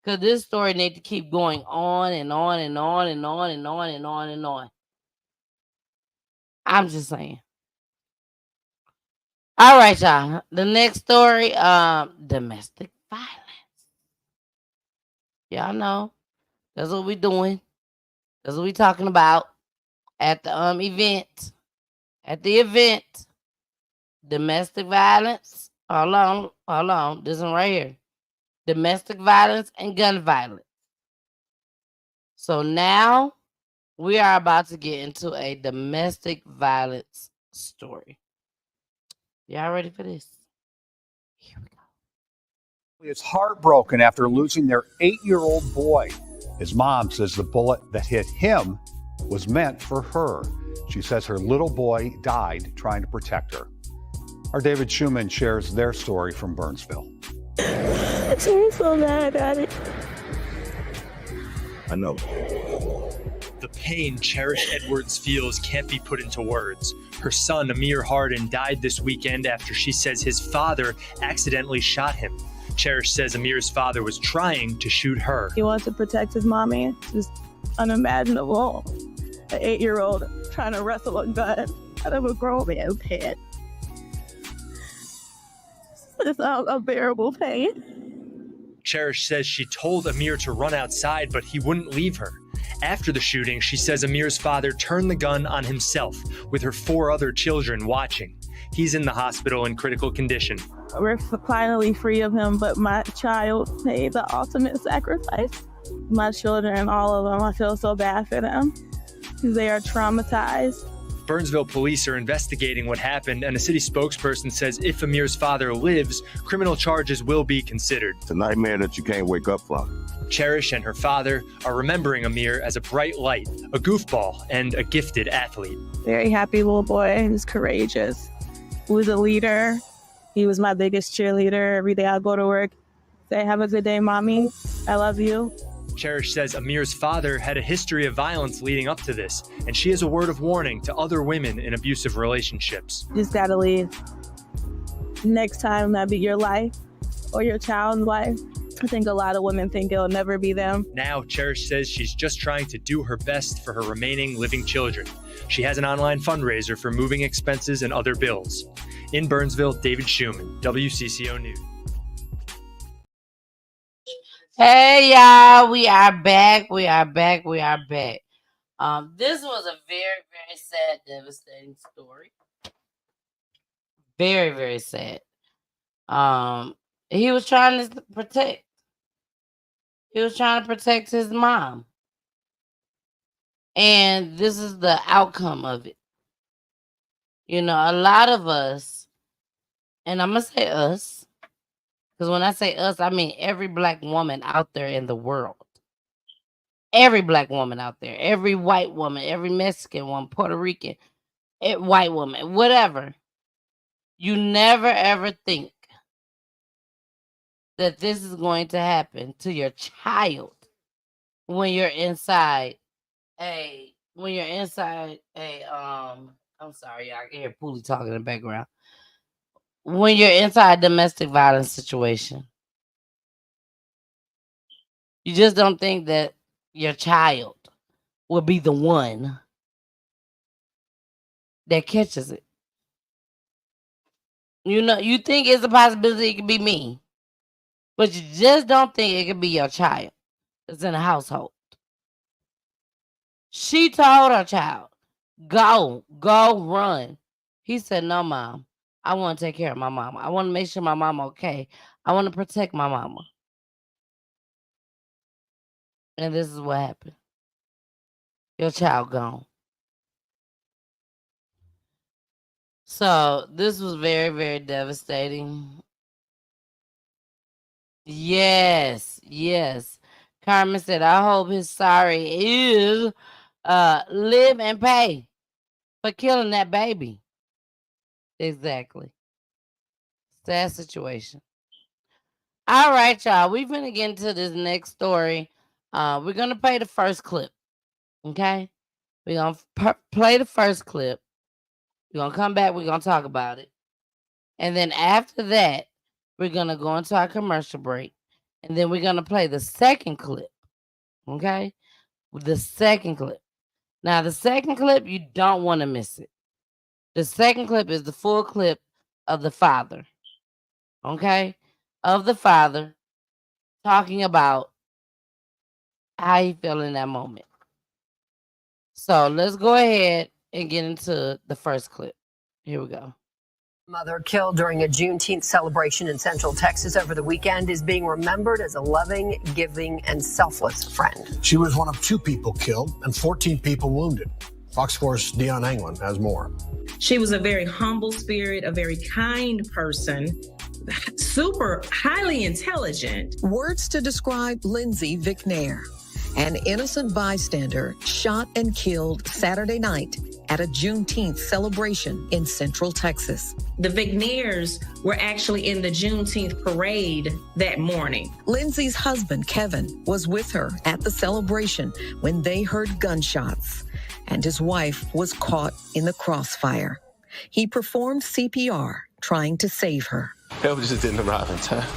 Because this story needs to keep going on and on and on and on and on and on and on. I'm just saying. All right, y'all. The next story, domestic violence. Y'all know that's what we doing. That's what we talking about at the event. At the event, domestic violence. Hold on. This one right here. Domestic violence and gun violence. So now we are about to get into a domestic violence story. Y'all ready for this? Here we go. Is heartbroken after losing their 8-year-old boy. His mom says the bullet that hit him was meant for her. She says her little boy died trying to protect her. Our David Schumann shares their story from Burnsville. I'm so mad at it. I know. The pain Cherish Edwards feels can't be put into words. Her son, Amir Hardin, died this weekend after she says his father accidentally shot him. Cherish says Amir's father was trying to shoot her. He wants to protect his mommy. It's just unimaginable. An 8-year-old trying to wrestle a gun out of a grown man's head. It's an unbearable pain. Cherish says she told Amir to run outside, but he wouldn't leave her. After the shooting, she says Amir's father turned the gun on himself, with her 4 other children watching. He's in the hospital in critical condition. We're finally free of him, but my child made the ultimate sacrifice. My children, all of them, I feel so bad for them because they are traumatized. Burnsville police are investigating what happened, and a city spokesperson says if Amir's father lives, criminal charges will be considered. It's a nightmare that you can't wake up from. Cherish and her father are remembering Amir as a bright light, a goofball, and a gifted athlete. Very happy little boy. He was courageous. He was a leader. He was my biggest cheerleader. Every day I go to work, say, "Have a good day, Mommy. I love you." Cherish says Amir's father had a history of violence leading up to this, and she has a word of warning to other women in abusive relationships. Just gotta leave. Next time that be your life or your child's life, I think a lot of women think it'll never be them. Now, Cherish says she's just trying to do her best for her remaining living children. She has an online fundraiser for moving expenses and other bills. In Burnsville, David Schumann, WCCO News. Hey y'all, we are back. This was a very, very sad, devastating story. Very, very sad. He was trying to protect. He was trying to protect his mom. And this is the outcome of it. You know, a lot of us, and I'm going to say us, because when I say us, I mean every black woman out there in the world. Every black woman out there. Every white woman. Every Mexican woman. Puerto Rican. White woman. Whatever. You never ever think that this is going to happen to your child when you're inside I'm sorry, y'all, I can hear Poolie talking in the background. When you're inside a domestic violence situation, you just don't think that your child will be the one that catches it. You know, you think it's a possibility it could be me, but you just don't think it could be your child that's in the household. She told her child, go, run. He said, no, Mom. I want to take care of my mama. I want to make sure my mama okay. I want to protect my mama. And this is what happened. Your child gone. So this was very, very devastating. Yes. Carmen said, I hope his sorry is live and pay for killing that baby. Exactly. Sad situation. All right, y'all. We're going to get into this next story. We're going to play the first clip. Okay? We're going to play the first clip. We're going to come back. We're going to talk about it. And then after that, we're going to go into our commercial break. And then we're going to play the second clip. Okay? The second clip. Now, the second clip, you don't want to miss it. The second clip is the full clip of the father. Okay? Of the father talking about how he felt in that moment. So let's go ahead and get into the first clip. Here we go. Mother killed during a Juneteenth celebration in Central Texas over the weekend is being remembered as a loving, giving, and selfless friend. She was one of 2 people killed and 14 people wounded. Fox 4's Dion Anglin has more. She was a very humble spirit, a very kind person, super highly intelligent. Words to describe Lindsay Vicknair. An innocent bystander shot and killed Saturday night at a Juneteenth celebration in Central Texas. The Vigneers were actually in the Juneteenth parade that morning. Lindsay's husband, Kevin, was with her at the celebration when they heard gunshots, and his wife was caught in the crossfire. He performed CPR, trying to save her. Help just didn't arrive in time.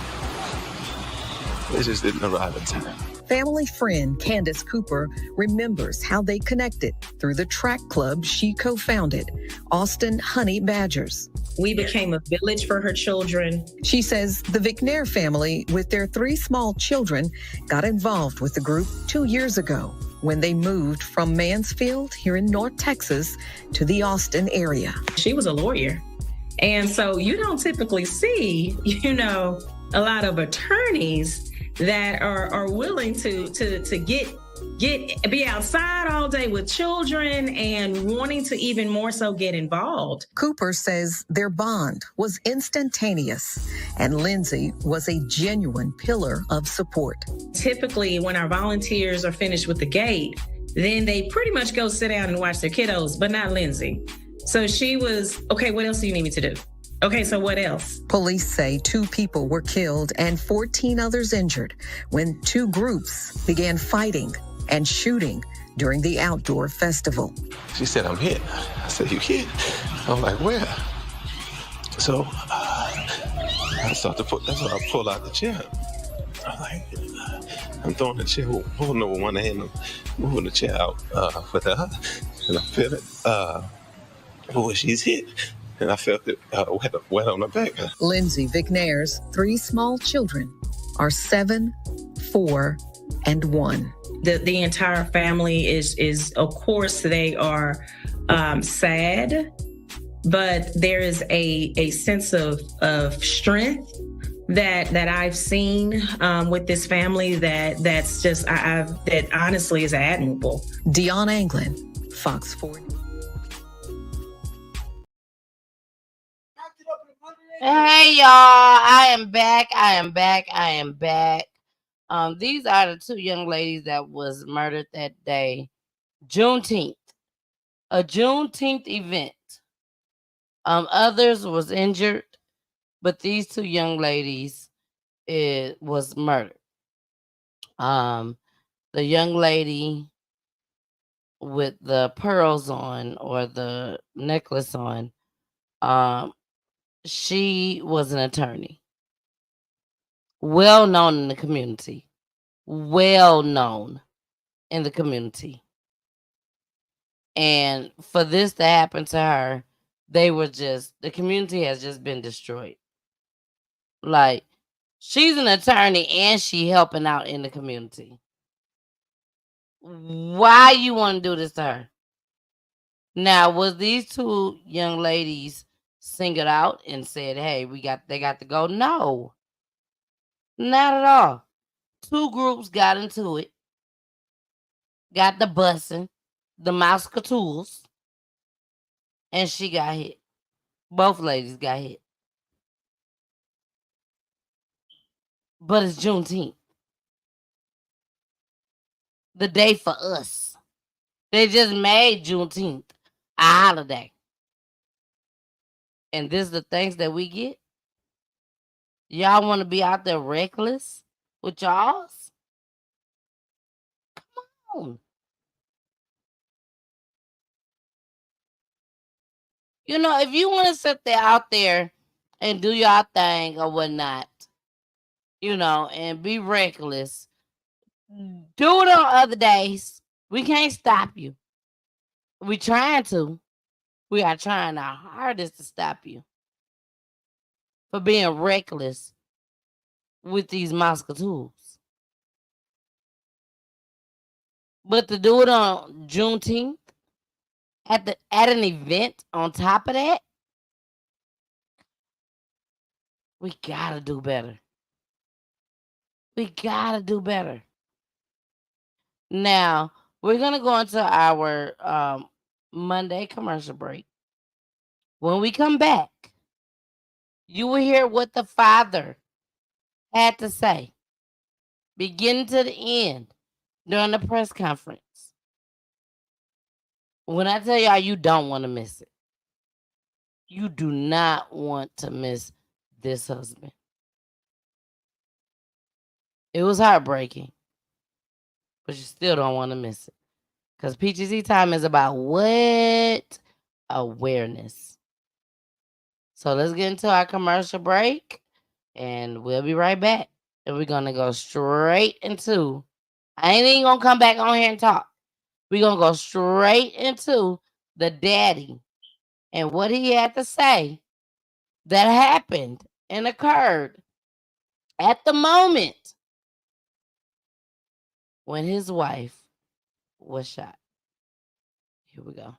It just didn't arrive in time. Family friend Candace Cooper remembers how they connected through the track club she co-founded, Austin Honey Badgers. We became a village for her children. She says the Vigneer family, with their 3 small children, got involved with the group 2 years ago when they moved from Mansfield here in North Texas to the Austin area. She was a lawyer. And so you don't typically see, a lot of attorneys that are willing to be outside all day with children and wanting to even more so get involved. Cooper says their bond was instantaneous, and Lindsay was a genuine pillar of support. Typically, when our volunteers are finished with the gate, then they pretty much go sit down and watch their kiddos, but not Lindsay. So she was, okay, what else do you need me to do? Okay, so what else? Police say 2 people were killed and 14 others injured when 2 groups began fighting and shooting during the outdoor festival. She said, I'm hit. I said, you hit? I'm like, where? So that's why I pull out the chair. I'm like, I'm throwing the chair, holding it with one hand, I'm moving the chair out with the other, and I feel it. She's hit. And I felt it wet on the back. Lindsay Vigneer's 3 small children are 7, 4, and 1. The entire family is of course, they are sad, but there is a sense of strength that I've seen with this family that's just that honestly is admirable. Dion Anglin, Fox 4. Hey y'all, I am back. These are the 2 young ladies that was murdered that day. Juneteenth. A Juneteenth event. Others was injured, but these 2 young ladies was murdered. The young lady with the pearls on, or the necklace on, she was an attorney, well known in the community, And for this to happen to her, the community has just been destroyed. Like, she's an attorney and she helping out in the community. Why you want to do this to her? Now, was these 2 young ladies singled out and said, hey, they got to go? No, not at all. 2 groups got into it, got the bussing, the Moscatools, and she got hit. Both ladies got hit. But it's Juneteenth, the day for us. They just made Juneteenth a holiday. And this is the things that we get? Y'all want to be out there reckless with y'all's? Come on. If you want to sit there out there and do your thing or whatnot, and be reckless, do it on other days. We can't stop you. We trying to. We are trying our hardest to stop you for being reckless with these Moscatools. But to do it on Juneteenth at an event on top of that, we gotta do better. Now, we're gonna go into our Monday commercial break. When we come back, you will hear what the father had to say, beginning to the end, during the press conference. When I tell y'all, you don't want to miss it. You do not want to miss this husband. It was heartbreaking, but you still don't want to miss it. Because PGZ time is about what? Awareness. So let's get into our commercial break, and we'll be right back. And we're going to go straight into, I ain't even going to come back on here and talk. We're going to go straight into the daddy and what he had to say that happened and occurred at the moment when his wife was shot. Here we go.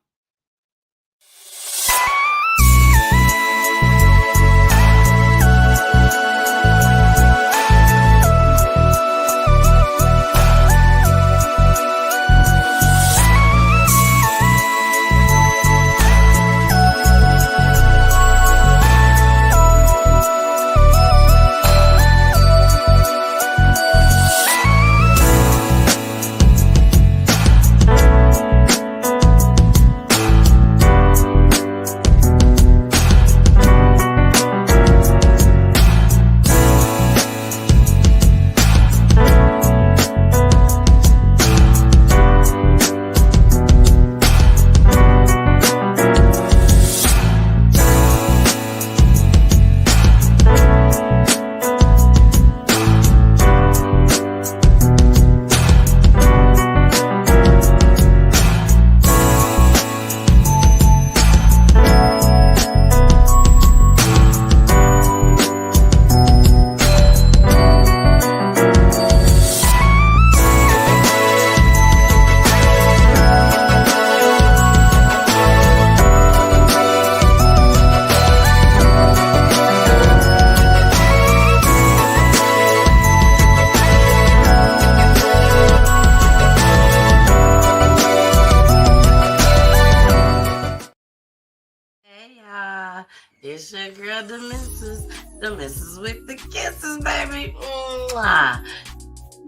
It's your girl, the missus with the kisses, baby. Mwah.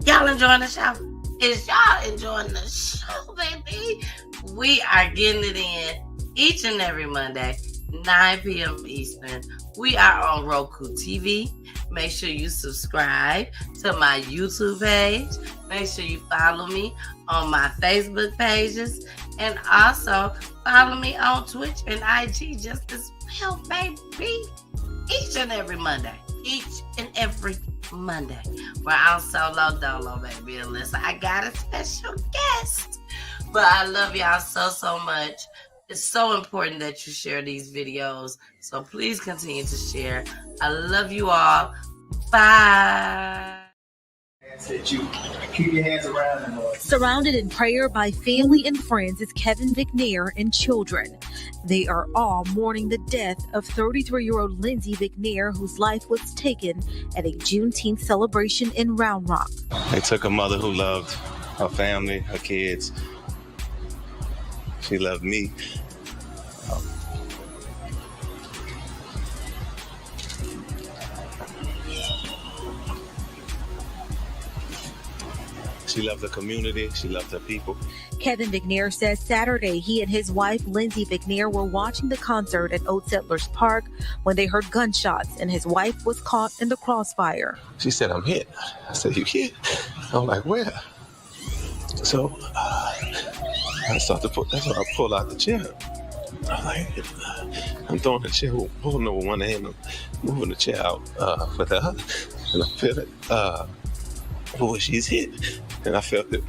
Y'all enjoying the show? Is y'all enjoying the show, baby? We are getting it in each and every Monday, 9 p.m. Eastern. We are on Roku TV. Make sure you subscribe to my YouTube page. Make sure you follow me on my Facebook pages. And also follow me on Twitch and IG just as well, baby. Each and every Monday. Where I'm solo dolo, baby. And listen, I got a special guest. But I love y'all so much. It's so important that you share these videos. So please continue to share. I love you all. Bye. Keep your hands around them. Surrounded in prayer by family and friends is Kevin McNair and children. They are all mourning the death of 33-year-old Lindsay McNair, whose life was taken at a Juneteenth celebration in Round Rock. They took a mother who loved her family, her kids. She loved me. She loved the community. She loved her people. Kevin McNair says Saturday he and his wife, Lindsay McNair, were watching the concert at Old Settlers Park when they heard gunshots and his wife was caught in the crossfire. She said, "I'm hit." I said, "You hit?" I'm like, "Where?" So I started to that's when I pulled out the chair. I'm like, I'm throwing the chair, holding it with one hand, I'm moving the chair out with the other, and I feel it. She's hit. And I felt it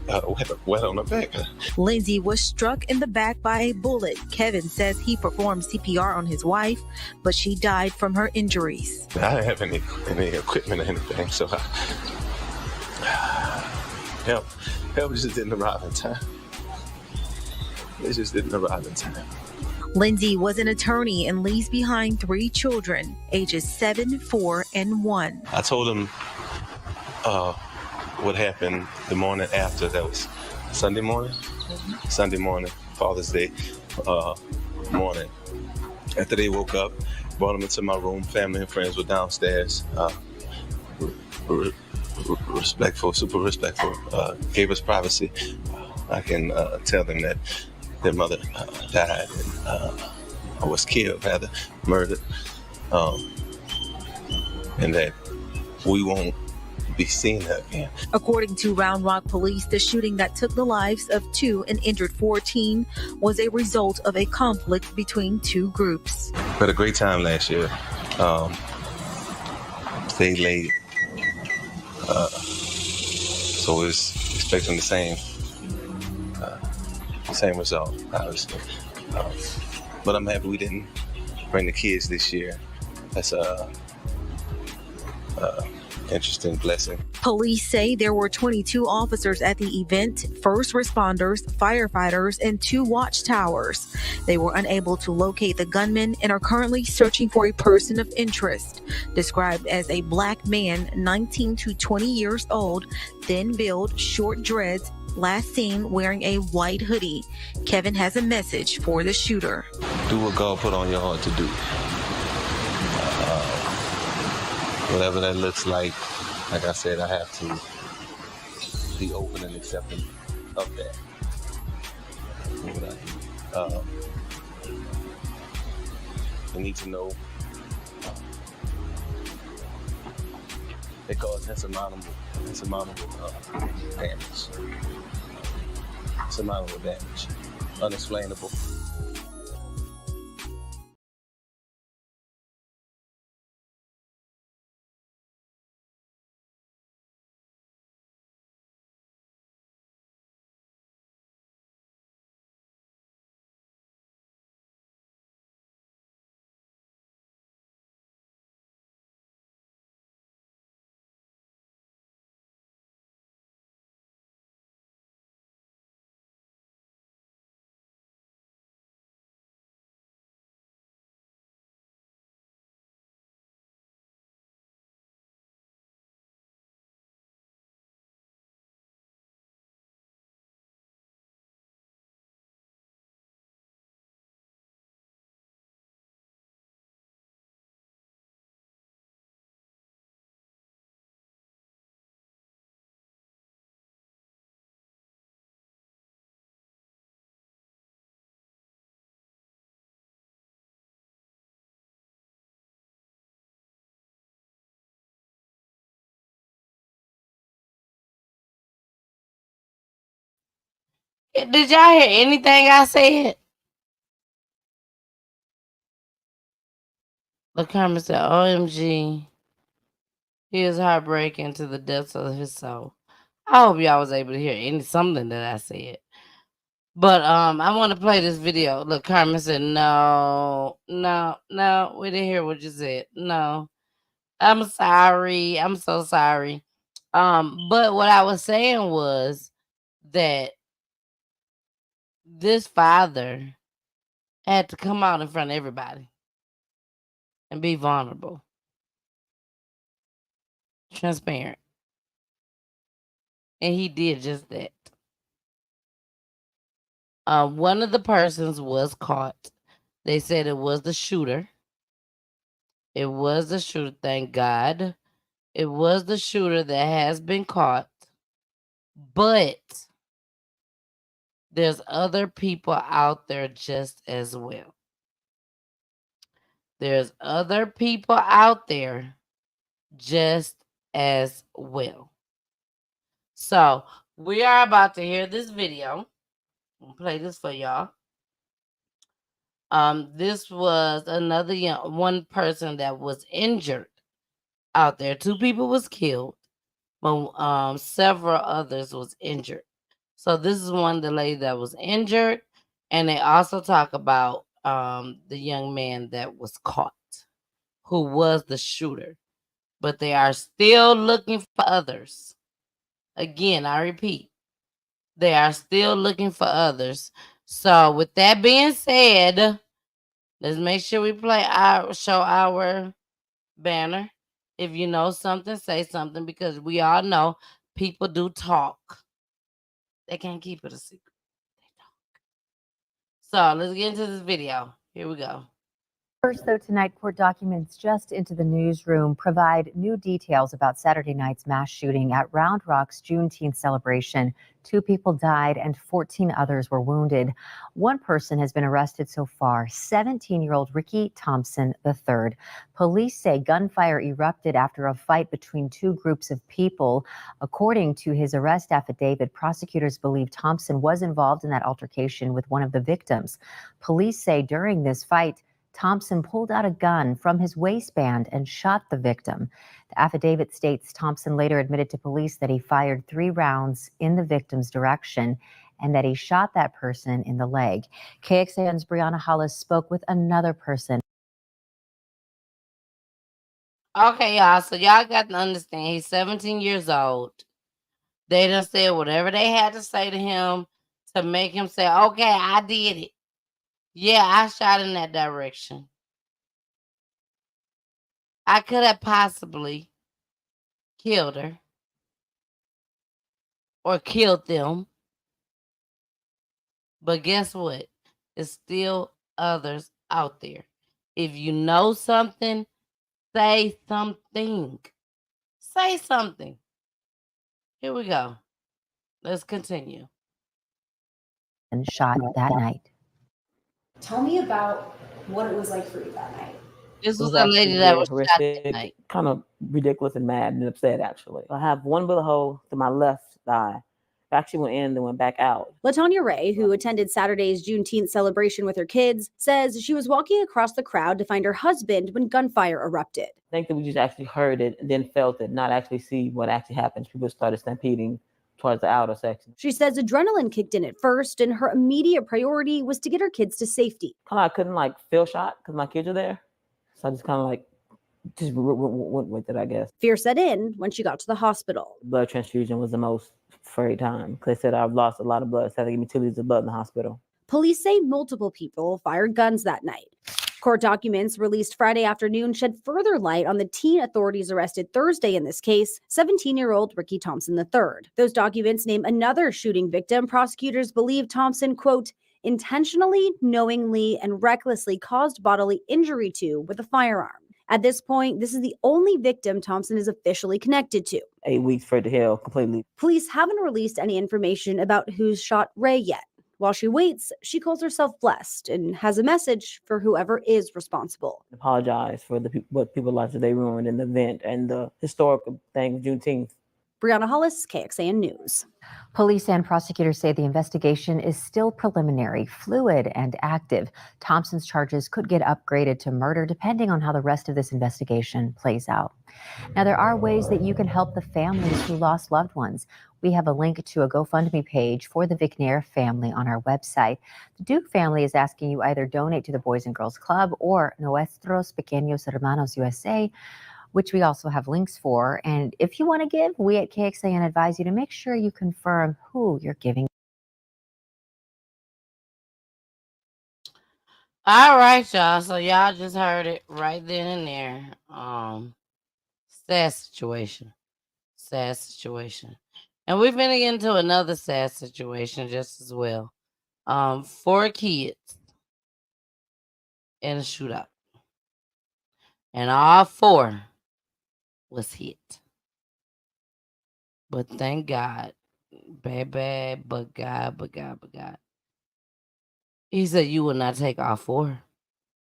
wet on her back. Lindsay was struck in the back by a bullet. Kevin says he performed CPR on his wife, but she died from her injuries. I didn't have any equipment or anything, so help just didn't arrive in time. It just didn't arrive in time. Lindsay was an attorney and leaves behind 3 children, ages 7, 4, and 1. I told him what happened the morning after. That was Sunday morning, Father's Day morning. After they woke up, brought them into my room. Family and friends were downstairs. respectful, super respectful. Gave us privacy. I can tell them that their mother died or was killed, rather murdered, and that we won't be seeing her again. According to Round Rock Police, the shooting that took the lives of 2 and injured 14 was a result of a conflict between 2 groups. We had a great time last year. Stayed late. So we're expecting the same result, obviously. But I'm happy we didn't bring the kids this year. That's a interesting blessing. Police say there were 22 officers at the event, first responders, firefighters, and 2 watchtowers. They were unable to locate the gunman and are currently searching for a person of interest, described as a black man, 19 to 20 years old, thin build, short dreads, last seen wearing a white hoodie. Kevin has a message for the shooter. Do what God put on your heart to do. Whatever that looks like I said, I have to be open and accepting of that. I need to know because that's insurmountable damage. Insurmountable damage. Unexplainable. Did y'all hear anything I said? The comment said, OMG, he is heartbreaking to the depths of his soul. I hope y'all was able to hear something that I said. But I want to play this video. Look, Carmen said, no, we didn't hear what you said. No. I'm sorry. I'm so sorry. But what I was saying was that this father had to come out in front of everybody and be vulnerable, transparent. And he did just that. One of the persons was caught. They said it was the shooter. It was the shooter, thank God. It was the shooter that has been caught. But there's other people out there just as well. There's other people out there just as well. So we are about to hear this video. I'll play this for y'all. This was another one person that was injured out there. 2 people was killed, but several others was injured. So this is one of the lady that was injured, and they also talk about the young man that was caught, who was the shooter. But they are still looking for others. Again, I repeat, they are still looking for others. So with that being said, let's make sure we show our banner. If you know something, say something, because we all know people do talk. They can't keep it a secret. They talk. So let's get into this video. Here we go. First, though, tonight, court documents just into the newsroom provide new details about Saturday night's mass shooting at Round Rock's Juneteenth celebration. 2 people died and 14 others were wounded. One person has been arrested so far, 17-year-old Ricky Thompson III. Police say gunfire erupted after a fight between 2 groups of people. According to his arrest affidavit, prosecutors believe Thompson was involved in that altercation with one of the victims. Police say during this fight, Thompson pulled out a gun from his waistband and shot the victim. The affidavit states Thompson later admitted to police that he fired 3 rounds in the victim's direction and that he shot that person in the leg. KXAN's Brianna Hollis spoke with another person. Okay, y'all. So y'all got to understand, he's 17 years old. They done said whatever they had to say to him to make him say, okay, I did it. Yeah, I shot in that direction. I could have possibly killed her or killed them. But guess what? There's still others out there. If you know something, say something. Say something. Here we go. Let's continue. And shot that night. Tell me about what it was like for you that night. This was a lady that was shot that night. Kind of ridiculous and mad and upset, actually. I have one bullet hole to my left thigh. It actually went in and went back out. LaTonya Ray, who attended Saturday's Juneteenth celebration with her kids, says she was walking across the crowd to find her husband when gunfire erupted. I think that we just actually heard it and then felt it, not actually see what actually happened. People started stampeding towards the outer section. She says adrenaline kicked in at first, and her immediate priority was to get her kids to safety. I couldn't feel shot because my kids are there. So I just just went with it, I guess. Fear set in when she got to the hospital. Blood transfusion was the most free time. They said I've lost a lot of blood, so they had to give me 2 liters of blood in the hospital. Police say multiple people fired guns that night. Court documents released Friday afternoon shed further light on the teen authorities arrested Thursday in this case, 17-year-old Ricky Thompson III. Those documents name another shooting victim prosecutors believe Thompson, quote, intentionally, knowingly, and recklessly caused bodily injury to with a firearm. At this point, this is the only victim Thompson is officially connected to. 8 weeks for the hell completely. Police haven't released any information about who's shot Ray yet. While she waits, she calls herself blessed and has a message for whoever is responsible. Apologize for what people's lives that they ruined in the event and the historical thing of Juneteenth. Brianna Hollis, KXAN News. Police and prosecutors say the investigation is still preliminary, fluid, and active. Thompson's charges could get upgraded to murder depending on how the rest of this investigation plays out. Now, there are ways that you can help the families who lost loved ones. We have a link to a GoFundMe page for the Vicnair family on our website. The Duke family is asking you either donate to the Boys and Girls Club or Nuestros Pequeños Hermanos USA, which we also have links for. And if you want to give, we at KXAN advise you to make sure you confirm who you're giving. All right, y'all. So y'all just heard it right then and there. Sad situation. Sad situation. And we've been into another sad situation just as well. 4 kids in a shootout. And all 4 was hit. But thank God. Bad, but God. He said you will not take all 4.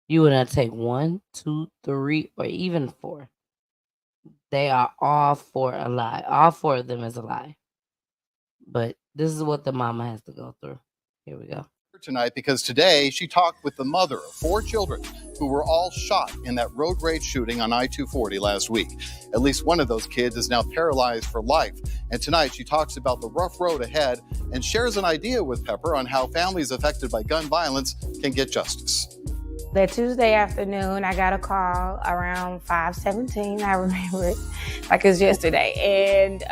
You will not take 1, 2, 3, or even 4. They are all 4 alive. All 4 of them is alive. But this is what the mama has to go through. Here we go. Tonight because today she talked with the mother of 4 children who were all shot in that road rage shooting on I-240 last week. At least one of those kids is now paralyzed for life. And tonight she talks about the rough road ahead and shares an idea with Pepper on how families affected by gun violence can get justice. That Tuesday afternoon, I got a call around 5:17. I remember it like it was yesterday. And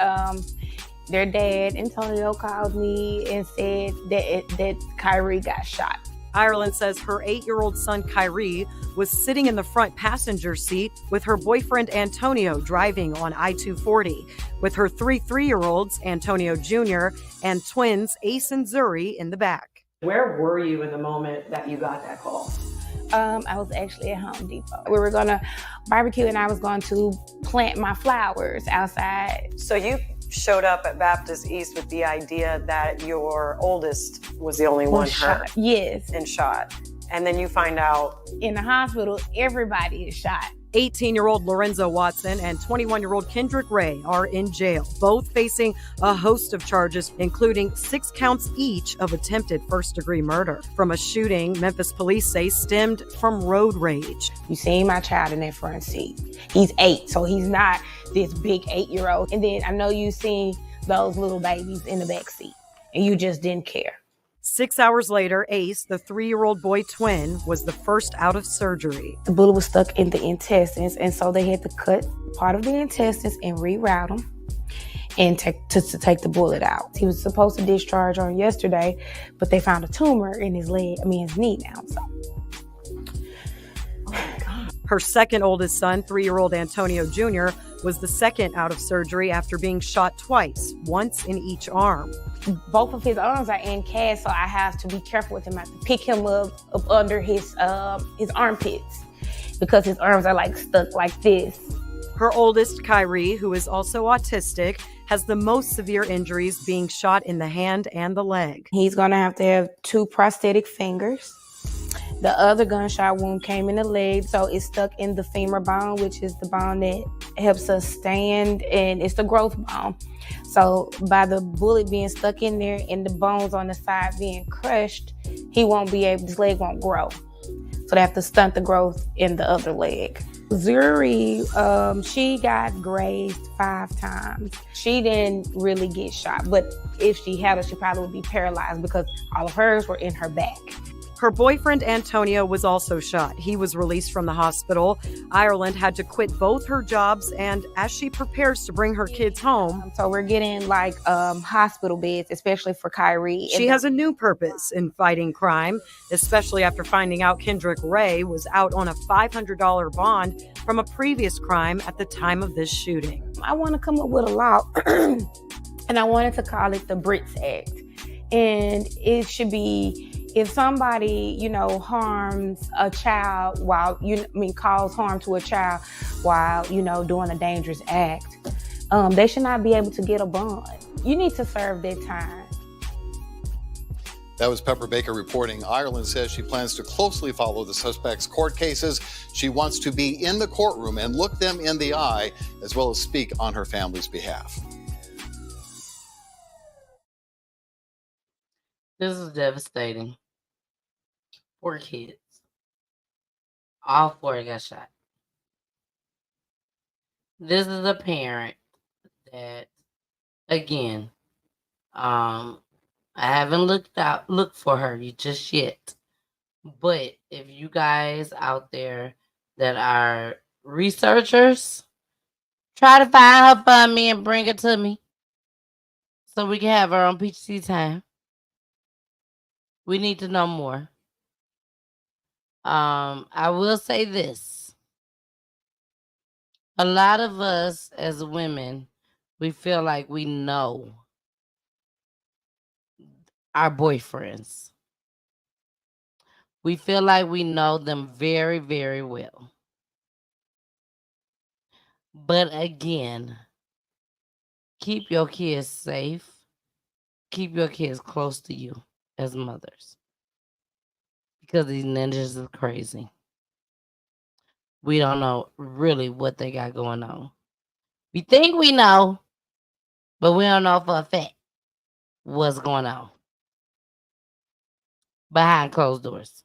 their dad, Antonio, called me and said that Kyrie got shot. Ireland says her 8-year-old son, Kyrie, was sitting in the front passenger seat with her boyfriend, Antonio, driving on I-240, with her 3 3-year-olds, Antonio Jr., and twins, Ace and Zuri, in the back. Where were you in the moment that you got that call? I was actually at Home Depot. We were gonna barbecue and I was going to plant my flowers outside. So you showed up at Baptist East with the idea that your oldest was the only one hurt. Yes. And shot. And then you find out In the hospital, everybody is shot. 18-year-old Lorenzo Watson and 21-year-old Kendrick Ray are in jail, both facing a host of charges, including 6 counts each of attempted first-degree murder from a shooting Memphis police say stemmed from road rage. You seen my child in that front seat. He's 8, so he's not this big 8-year-old. And then I know you seen those little babies in the back seat, and you just didn't care. 6 hours later, Ace, the 3-year-old boy twin, was the first out of surgery. The bullet was stuck in the intestines, and so they had to cut part of the intestines and reroute them and to take the bullet out. He was supposed to discharge on yesterday, but they found a tumor in his leg, his knee now. So. Her second oldest son, 3-year-old Antonio Jr., was the second out of surgery after being shot twice, once in each arm. Both of his arms are in cast, so I have to be careful with him. I have to pick him up under his armpits because his arms are like stuck like this. Her oldest, Kyrie, who is also autistic, has the most severe injuries, being shot in the hand and the leg. He's gonna have to have 2 prosthetic fingers. The other gunshot wound came in the leg, so it's stuck in the femur bone, which is the bone that helps us stand, and it's the growth bone. So by the bullet being stuck in there and the bones on the side being crushed, his leg won't grow. So they have to stunt the growth in the other leg. Zuri, she got grazed 5 times. She didn't really get shot, but if she had it, she probably would be paralyzed because all of hers were in her back. Her boyfriend, Antonio, was also shot. He was released from the hospital. Ireland had to quit both her jobs, and as she prepares to bring her kids home... So we're getting hospital beds, especially for Kyrie. She has a new purpose in fighting crime, especially after finding out Kendrick Ray was out on a $500 bond from a previous crime at the time of this shooting. I want to come up with a law, and I wanted to call it the BRITS Act. And it should be... if somebody, harms a child cause harm to a child while, doing a dangerous act, they should not be able to get a bond. You need to serve their time. That was Pepper Baker reporting. Ireland says she plans to closely follow the suspects' court cases. She wants to be in the courtroom and look them in the eye, as well as speak on her family's behalf. This is devastating. 4 kids. All 4 got shot. This is a parent that, again, I haven't looked for her just yet. But if you guys out there that are researchers, try to find her for me and bring her to me so we can have her on Peachy Time. We need to know more. I will say this. A lot of us as women, we feel like we know our boyfriends. We feel like we know them very, very well. But again, keep your kids safe. Keep your kids close to you as mothers. Because these ninjas are crazy. We don't know really what they got going on. We think we know, but we don't know for a fact what's going on behind closed doors.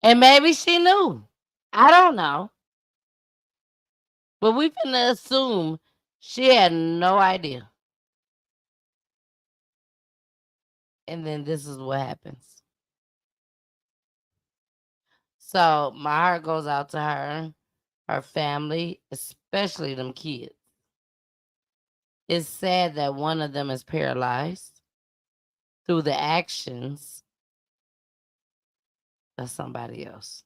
And maybe she knew. I don't know. But we finna assume she had no idea. And then this is what happens. So my heart goes out to her family, especially them kids. It's sad that one of them is paralyzed through the actions of somebody else.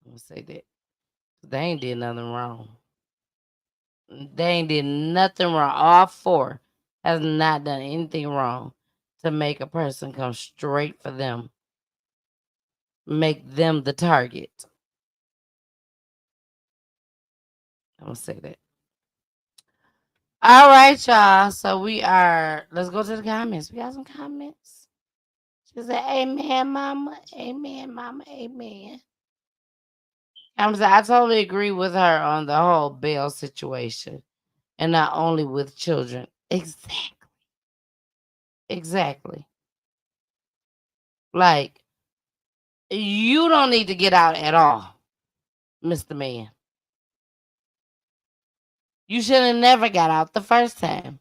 I'm gonna say that. They ain't did nothing wrong. They ain't did nothing wrong. All 4 has not done anything wrong to make a person come straight for them make them the target. I'm gonna say that. All right, y'all. So let's go to the comments. We got some comments. She said, amen, mama. Amen, mama. Amen. I totally agree with her on the whole bail situation. And not only with children. Exactly. Like, you don't need to get out at all, Mr. Man. You should have never got out the first time.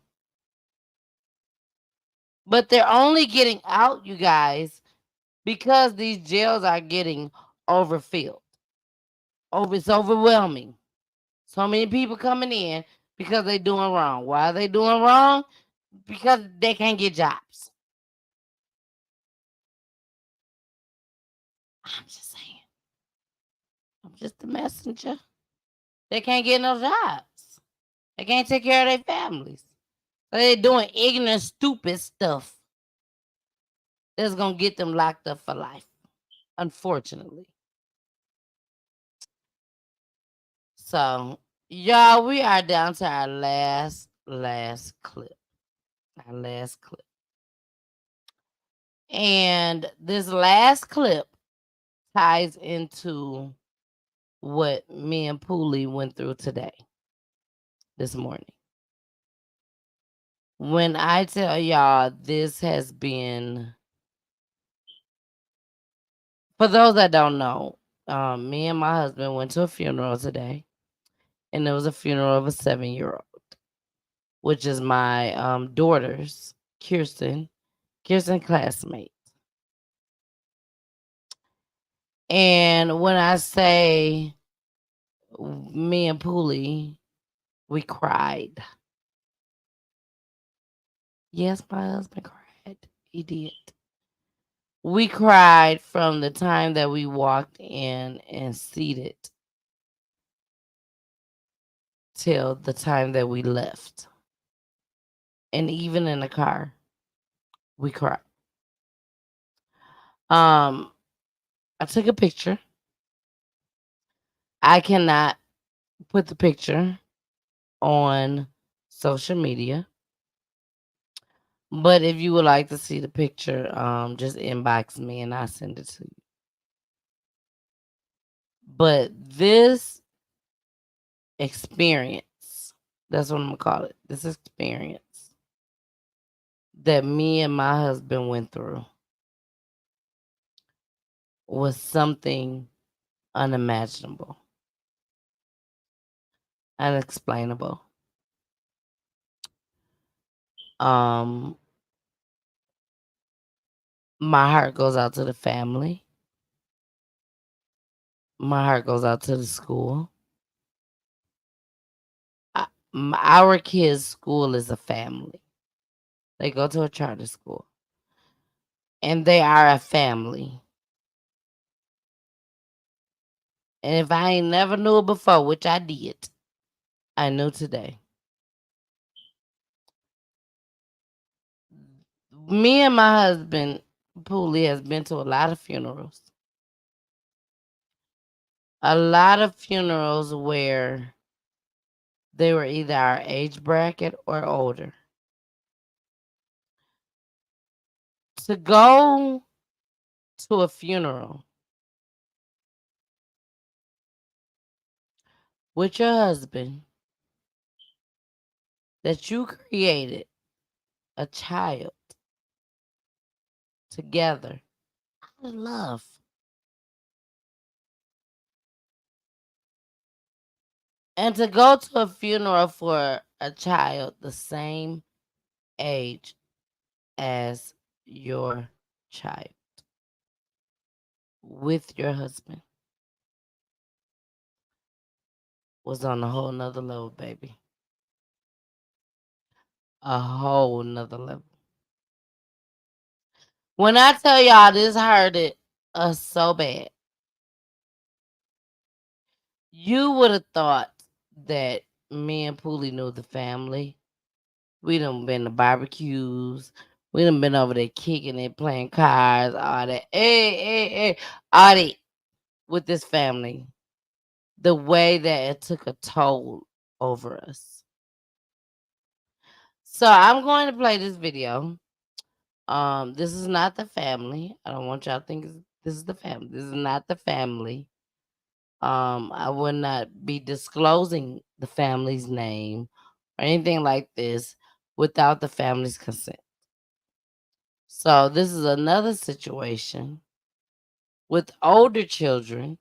But they're only getting out, you guys, because these jails are getting overfilled. It's overwhelming. So many people coming in because they're doing wrong. Why are they doing wrong? Because they can't get jobs. I'm just saying. I'm just the messenger. They can't get no jobs. They can't take care of their families. So they're doing ignorant, stupid stuff that's going to get them locked up for life, unfortunately. So, y'all, we are down to our last clip. Our last clip. And this last clip ties into what me and Pooley went through this morning. When I tell y'all this has been, for those that don't know, me and my husband went to a funeral today, and it was a funeral of a 7-year-old, which is my daughter's, Kirsten classmate. And when I say me and Pooley, we cried. Yes, my husband cried. He did. We cried from the time that we walked in and seated till the time that we left. And even in the car, we cried. I took a picture. I cannot put the picture on social media. But if you would like to see the picture, just inbox me and I'll send it to you. But this experience, that's what I'm going to call it, this experience that me and my husband went through was something unimaginable, unexplainable. My heart goes out to the family. My heart goes out to the school. Our kids' school is a family. They go to a charter school. And they are a family. And if I ain't never knew it before, which I did, I knew today. Me and my husband, Pooley, has been to a lot of funerals. A lot of funerals where they were either our age bracket or older. To go to a funeral with your husband that you created a child together out of love. And to go to a funeral for a child the same age as your child with your husband was on a whole nother level, baby. A whole nother level. When I tell y'all this hurted us so bad, you would have thought that me and Pooley knew the family. We done been to barbecues. We done been over there kicking it, playing cards, all that. Hey, all that with this family. The way that it took a toll over us. So I'm going to play this video. This is not the family. I don't want y'all to think this is the family. This is not the family. I would not be disclosing the family's name or anything like this without the family's consent. So this is another situation with older children,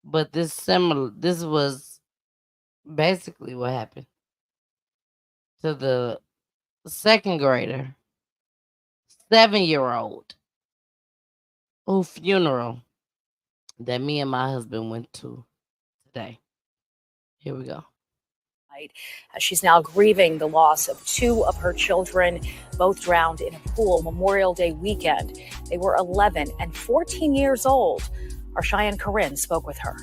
but this was basically what happened to the second grader, 7-year-old, whose funeral that me and my husband went to today. Here we go. She's now grieving the loss of 2 of her children, both drowned in a pool Memorial Day weekend. They were 11 and 14 years old. Our Cheyenne Corinne spoke with her.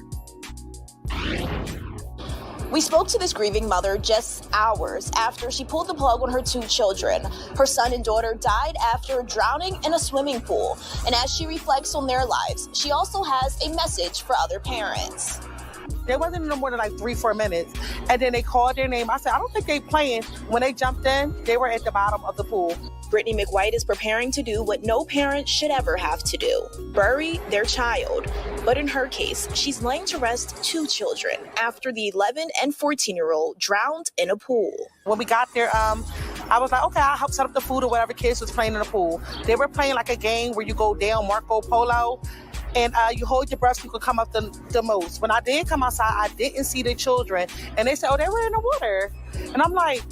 We spoke to this grieving mother just hours after she pulled the plug on her 2 children. Her son and daughter died after drowning in a swimming pool. And as she reflects on their lives, she also has a message for other parents. They wasn't no more than like 3-4 minutes. And then they called their name. I said, I don't think they playing. When they jumped in, they were at the bottom of the pool. Brittany McWhite is preparing to do what no parent should ever have to do, bury their child. But in her case, she's laying to rest 2 children after the 11 and 14-year-old drowned in a pool. When we got there, I was like, okay, I'll help set up the food or whatever kids was playing in the pool. They were playing like a game where you go down Marco Polo and you hold your breath so you can come up the most. When I did come outside, I didn't see the children. And they said, oh, they were in the water. And I'm like,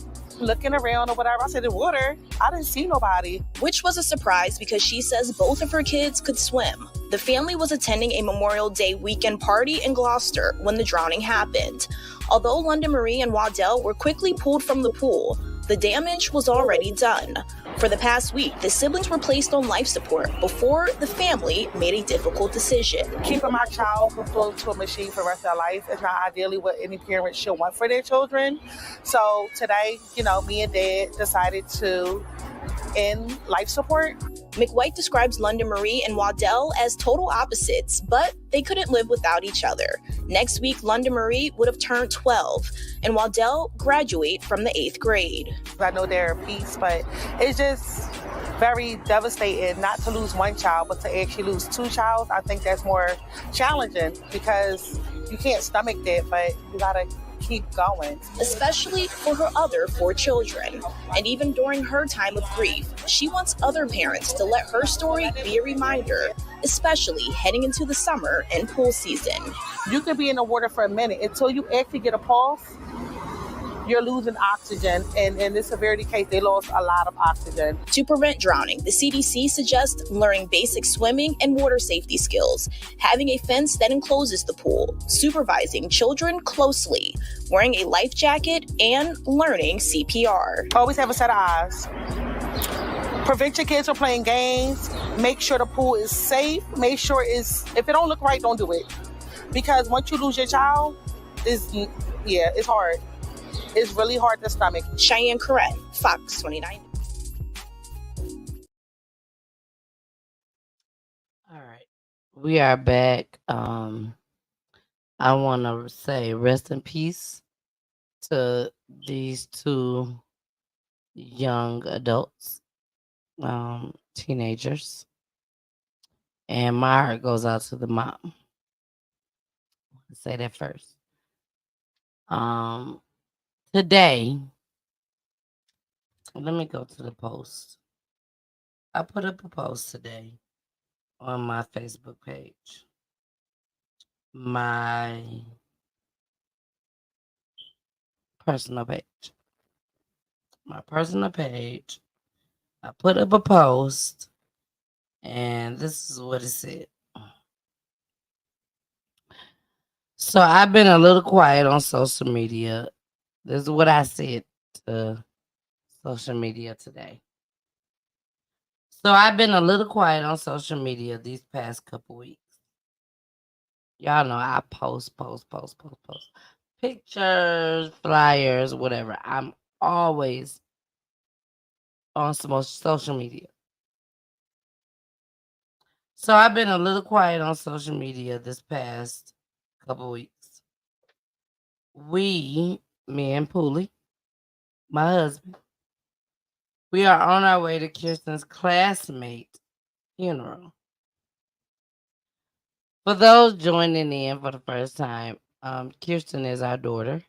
looking around or whatever. I said, the water, I didn't see nobody. Which was a surprise because she says both of her kids could swim. The family was attending a Memorial Day weekend party in Gloucester when the drowning happened. Although London Marie and Waddell were quickly pulled from the pool, the damage was already done. For the past week, the siblings were placed on life support before the family made a difficult decision. Keeping my child hooked to a machine for the rest of their life is not ideally what any parent should want for their children. So today, me and Dad decided to end life support. McWhite describes London Marie and Waddell as total opposites, but they couldn't live without each other. Next week, London Marie would have turned 12, and Waddell graduate from the 8th grade. I know they're a piece, but it's just very devastating not to lose one child, but to actually lose 2 children. I think that's more challenging because you can't stomach that, but you gotta keep going. Especially for her other 4 children. And even during her time of grief, she wants other parents to let her story be a reminder, especially heading into the summer and pool season. You could be in the water for a minute until you actually get a pulse. You're losing oxygen, and in this severity case, they lost a lot of oxygen. To prevent drowning, the CDC suggests learning basic swimming and water safety skills, having a fence that encloses the pool, supervising children closely, wearing a life jacket, and learning CPR. Always have a set of eyes. Prevent your kids from playing games. Make sure the pool is safe. Make sure if it don't look right, don't do it. Because once you lose your child, it's hard. It's really hard to stomach. Cheyenne Corinne, Fox 29. All right. We are back. I want to say rest in peace to these 2 young adults, teenagers. And my heart goes out to the mom. I'll say that first. Today, let me go to the post. I put up a post today on my Facebook page. My personal page. My personal page. I put up a post, and this is what it said. So I've been a little quiet on social media. This is what I said to social media today. So I've been a little quiet on social media these past couple weeks. Y'all know I post pictures, flyers, whatever. I'm always on some social media. So I've been a little quiet on social media this past couple weeks. Me and Poolie, my husband, we are on our way to Kirsten's classmate funeral. For those joining in for the first time, Kirsten is our daughter,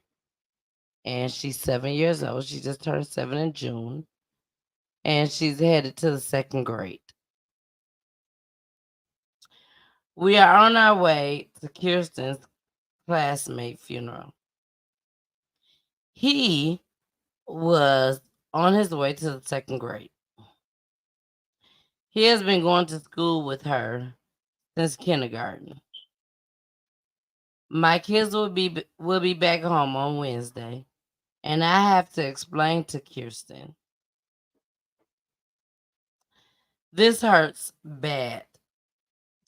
and she's 7 years old. She just turned 7 in June, and she's headed to the 2nd grade. We are on our way to Kirsten's classmate funeral. He was on his way to the 2nd grade. He has been going to school with her since kindergarten. My kids will be back home on Wednesday, and I have to explain to Kirsten. This hurts bad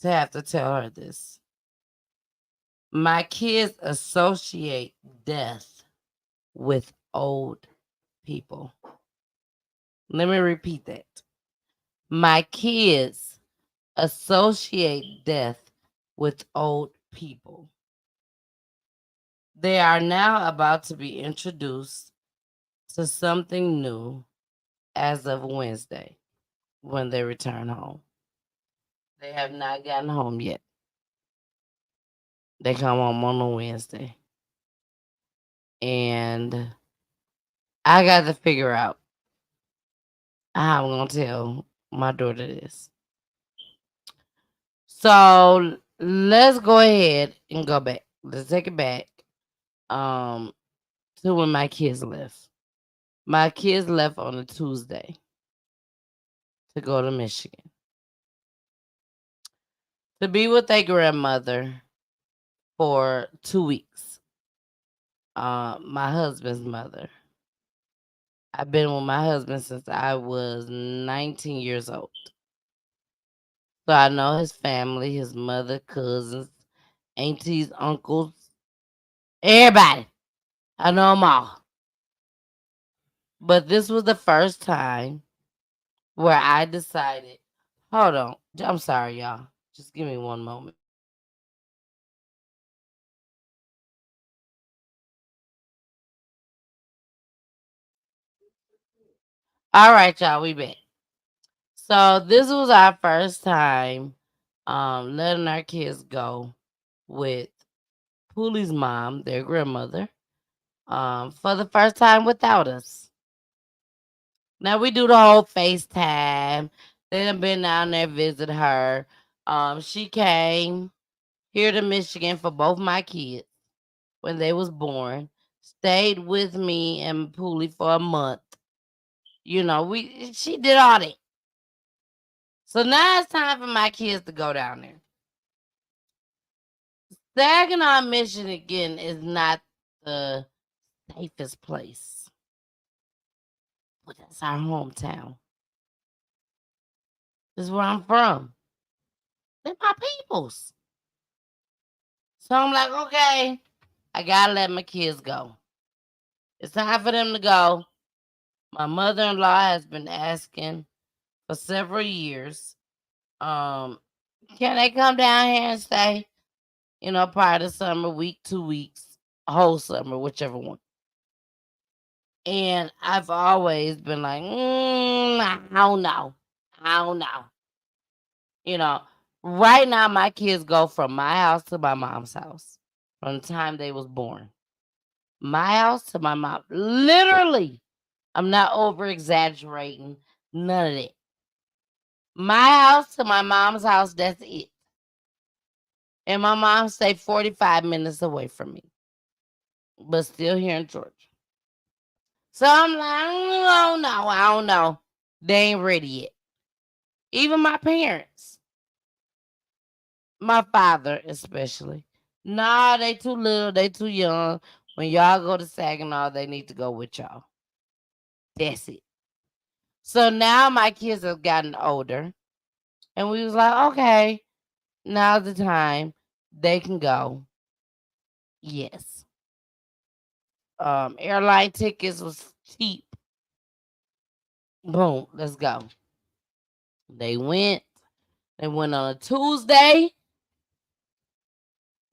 to have to tell her this. My kids associate death with old people. Let me repeat that. My kids associate death with old people. They are now about to be introduced to something new as of Wednesday when they return home. They have not gotten home yet. They come home on a Wednesday. And I got to figure out how I'm going to tell my daughter this. So let's go ahead and go back. Let's take it back to when my kids left. My kids left on a Tuesday to go to Michigan to be with their grandmother for 2 weeks. My husband's mother. I've been with my husband since I was 19 years old. So I know his family, his mother, cousins, aunties, uncles, everybody. I know them all. But this was the first time where I decided, hold on. I'm sorry, y'all. Just give me one moment. All right, y'all, we back. So this was our first time letting our kids go with Pooley's mom, their grandmother, for the first time without us. Now we do the whole FaceTime. They done been down there visit her. She came here to Michigan for both my kids when they was born. Stayed with me and Pooley for a month. You know, she did all that. So now it's time for my kids to go down there. Saginaw, Michigan is not the safest place. But that's our hometown. This is where I'm from. They're my peoples. So I'm like, okay, I gotta let my kids go. It's time for them to go. My mother-in-law has been asking for several years, can they come down here and stay? You know, part of the summer, week, 2 weeks, whole summer, whichever one. And I've always been like, I don't know. I don't know. You know, right now my kids go from my house to my mom's house from the time they was born. My house to my mom. Literally. I'm not over exaggerating. None of that. My house to my mom's house, that's it. And my mom stayed 45 minutes away from me. But still here in Georgia. So I'm like, I don't know. They ain't ready yet. Even my parents. My father especially. Nah, they too little, they too young. When y'all go to Saginaw, they need to go with y'all. That's it. So now my kids have gotten older. And we was like, okay, now's the time. They can go. Yes. Airline tickets was cheap. Boom, let's go. They went on a Tuesday.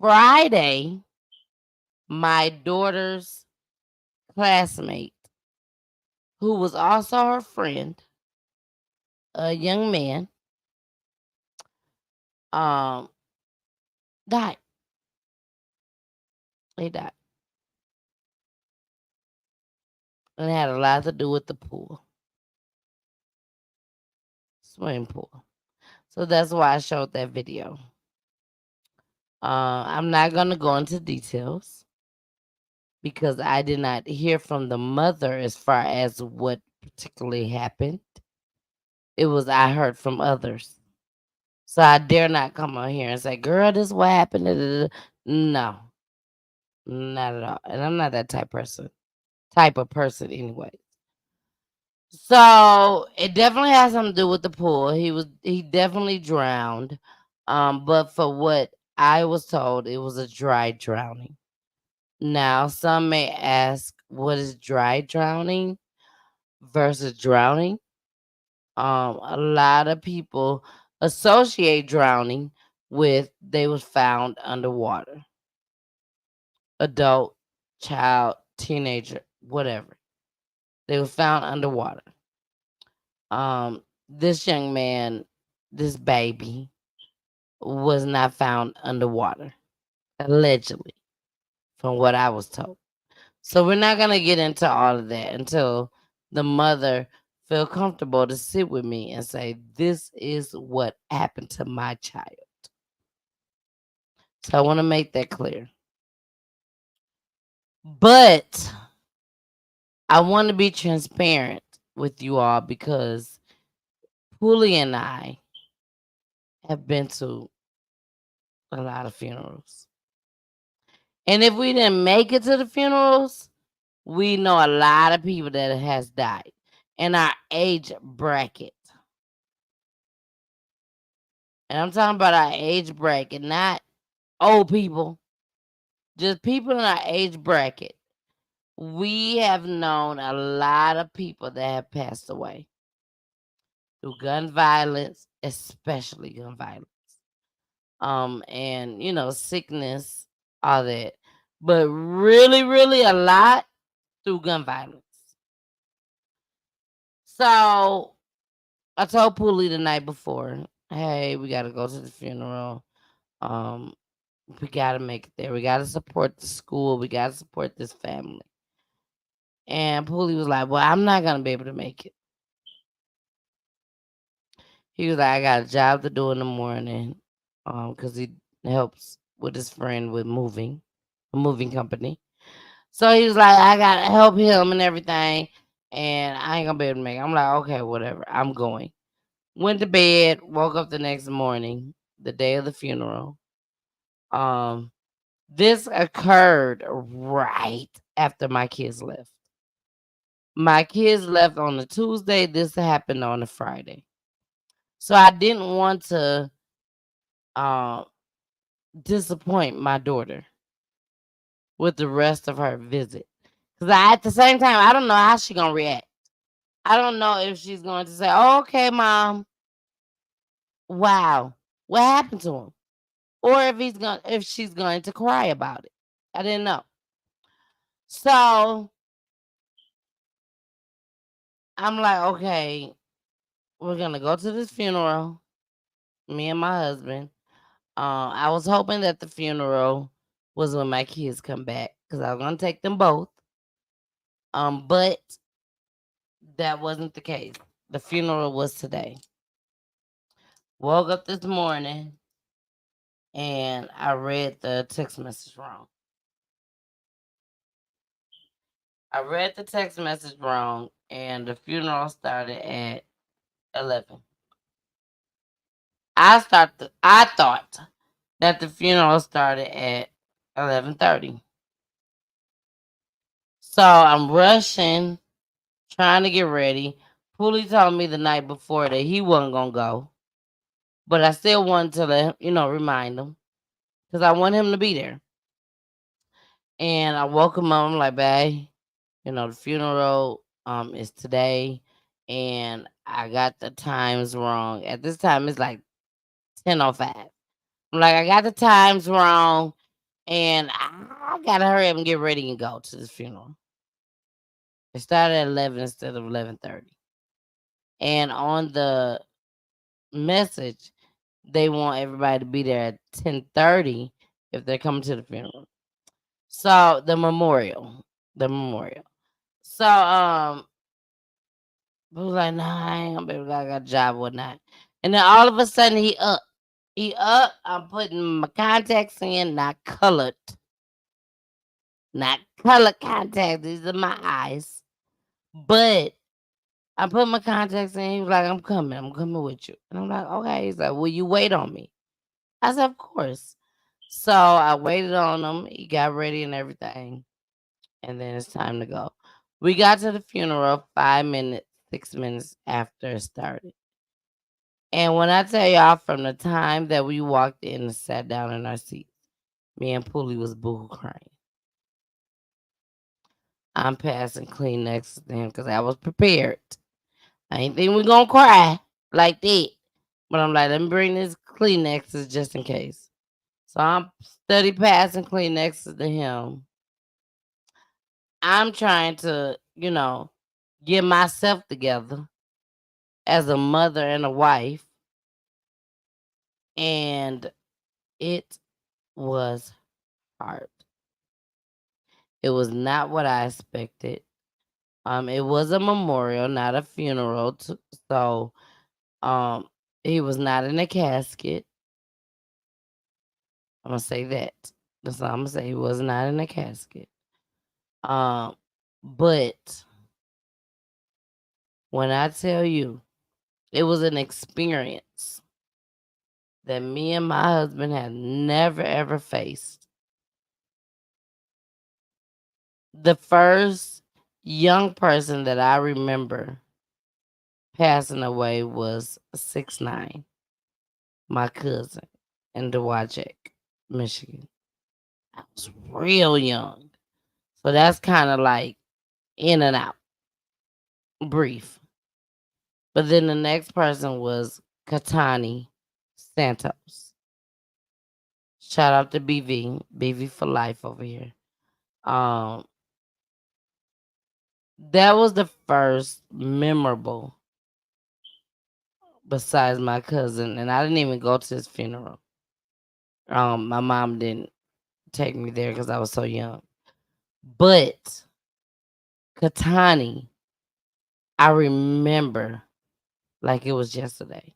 Friday, my daughter's classmate, who was also her friend, a young man, died. He died. And it had a lot to do with the pool. Swimming pool. So that's why I showed that video. I'm not going to go into details because I did not hear from the mother as far as what particularly happened. It was I heard from others. So I dare not come on here and say, girl, this is what happened. No, not at all. And I'm not that type of person anyway. So it definitely has something to do with the pool. He definitely drowned. But for what I was told, it was a dry drowning. Now some may ask, what is dry drowning versus drowning? A lot of people associate drowning with they was found underwater. Adult, child, teenager, whatever. They were found underwater. This young man, this baby, was not found underwater, allegedly, from what I was told. So we're not gonna get into all of that until the mother feel comfortable to sit with me and say, this is what happened to my child. So I want to make that clear. But I want to be transparent with you all because Poolie and I have been to a lot of funerals. And if we didn't make it to the funerals, we know a lot of people that has died in our age bracket. And I'm talking about our age bracket, not old people, just people in our age bracket. We have known a lot of people that have passed away through gun violence, especially gun violence. And sickness, all that. But really, really a lot through gun violence. So I told Poolie the night before, hey, we gotta go to the funeral. We gotta make it there. We gotta support the school. We gotta support this family. And Poolie was like, well, I'm not gonna be able to make it. He was like, I got a job to do in the morning. Because he helps with his friend with a moving company. So he was like, I gotta help him and everything. And I ain't gonna be able to make it. I'm like, okay, whatever. I'm going. Went to bed, woke up the next morning, the day of the funeral. This occurred right after my kids left. My kids left on a Tuesday. This happened on a Friday. So I didn't want to disappoint my daughter with the rest of her visit. Because at the same time, I don't know how she's going to react. I don't know if she's going to say, oh, okay, Mom. Wow. What happened to him? Or if she's going to cry about it. I didn't know. So I'm like, okay, we're going to go to this funeral. Me and my husband. I was hoping that the funeral was when my kids come back because I was going to take them both. But that wasn't the case. The funeral was today. Woke up this morning and I read the text message wrong. And the funeral started at 11. I thought that the funeral started at 11:30. So I'm rushing, trying to get ready. Poolie told me the night before that he wasn't gonna go, but I still wanted to remind him because I want him to be there. And I woke him up. I'm like, babe, the funeral is today, and I got the times wrong. At this time, it's like 10:05. I'm like, I got the times wrong, and I gotta hurry up and get ready and go to this funeral. It started at 11 instead of 11:30. And on the message, they want everybody to be there at 10:30 if they're coming to the funeral. So the memorial. So I was like, nah, I ain't gonna be able to, I got a job, whatnot. And then all of a sudden he up. I'm putting my contacts in, not colored. Not colored contacts. These are my eyes. But I put my contacts in. He was like, I'm coming with you. And I'm like, okay. He's like, will you wait on me? I said, of course. So I waited on him. He got ready and everything. And then it's time to go. We got to the funeral 5 minutes, 6 minutes after it started. And when I tell y'all, from the time that we walked in and sat down in our seats, me and Poolie was boo crying. I'm passing Kleenex to him because I was prepared. I ain't think we gonna cry like that. But I'm like, let me bring this Kleenexes just in case. So I'm steady passing Kleenexes to him. I'm trying to, get myself together as a mother and a wife. And it was hard. It was not what I expected. It was a memorial, not a funeral. So he was not in a casket. I'm gonna say that. That's all I'm gonna say. He was not in a casket. But when I tell you, it was an experience that me and my husband had never ever faced. The first young person that I remember passing away was 6'9", my cousin in Dowagiac, Michigan. I was real young. So that's kind of like in and out, brief. But then the next person was Katani Santos. Shout out to BV for life over here. That was the first memorable besides my cousin, and I didn't even go to his funeral. My mom didn't take me there because I was so young. But Katani, I remember like it was yesterday.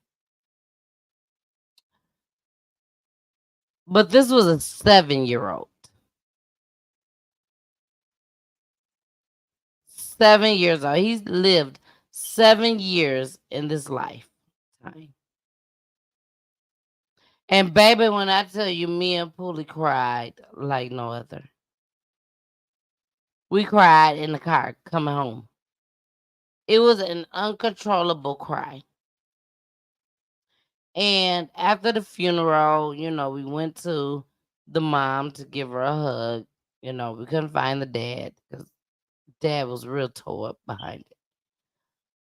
But this was a 7-year-old. 7 years old. He's lived 7 years in this life. And baby, when I tell you, me and Poolie cried like no other. We cried in the car coming home. It was an uncontrollable cry. And after the funeral, we went to the mom to give her a hug. We couldn't find the dad because dad was real tore up behind it.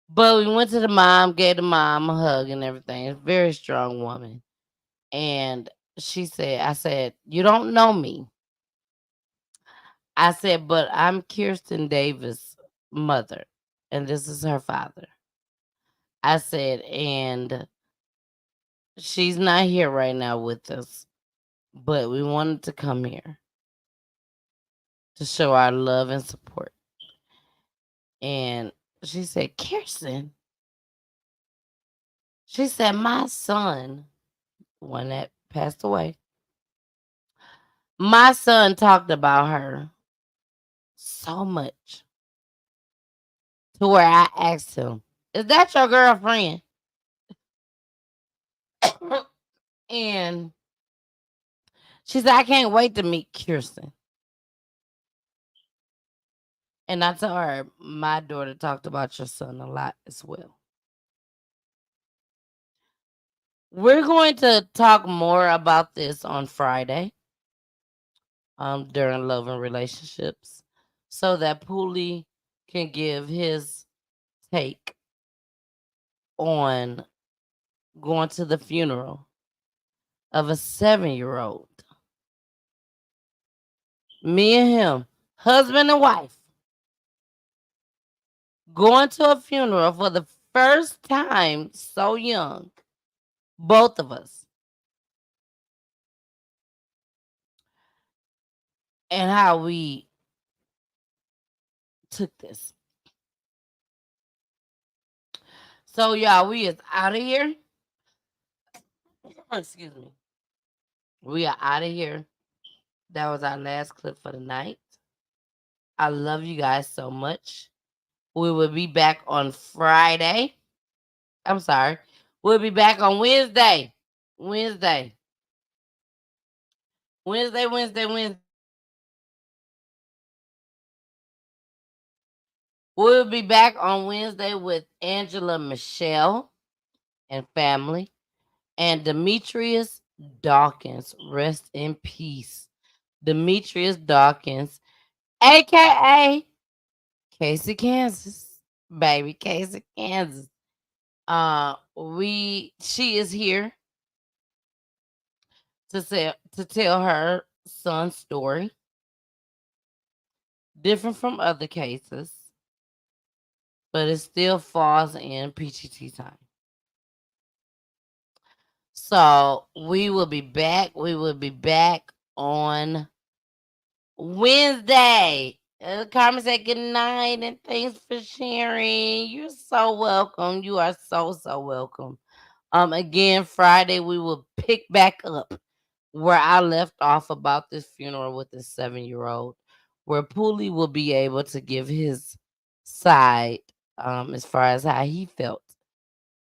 But we went to the mom, gave the mom a hug and everything. A very strong woman. And I said, you don't know me. I said, but I'm Kirsten Davis' mother, and this is her father. I said, and she's not here right now with us, but we wanted to come here to show our love and support. And she said, Kirsten. She said, my son, one that passed away, my son talked about her so much to where I asked him, is that your girlfriend? And she said, I can't wait to meet Kirsten. And I told her, my daughter talked about your son a lot as well. We're going to talk more about this on Friday during Love and Relationships so that Poolie can give his take on going to the funeral of a 7-year-old. Me and him, husband and wife, going to a funeral for the first time so young, both of us. And how we took this. So y'all, we is out of here. Excuse me. We are out of here. That was our last clip for the night. I love you guys so much. We will be back on Friday. I'm sorry. We'll be back on Wednesday. Wednesday. We'll be back on Wednesday with Angela Michelle and family. And Demetrius Dawkins. Rest in peace. Demetrius Dawkins, aka Casey, Kansas. Baby Casey, Kansas. She is here to tell her son's story. Different from other cases, but it still falls in PGT time. So we will be back. We will be back on Wednesday. Carmen said good night and thanks for sharing. You're so welcome. You are so welcome. Again, Friday we will pick back up where I left off about this funeral with the 7-year-old, where Pooley will be able to give his side as far as how he felt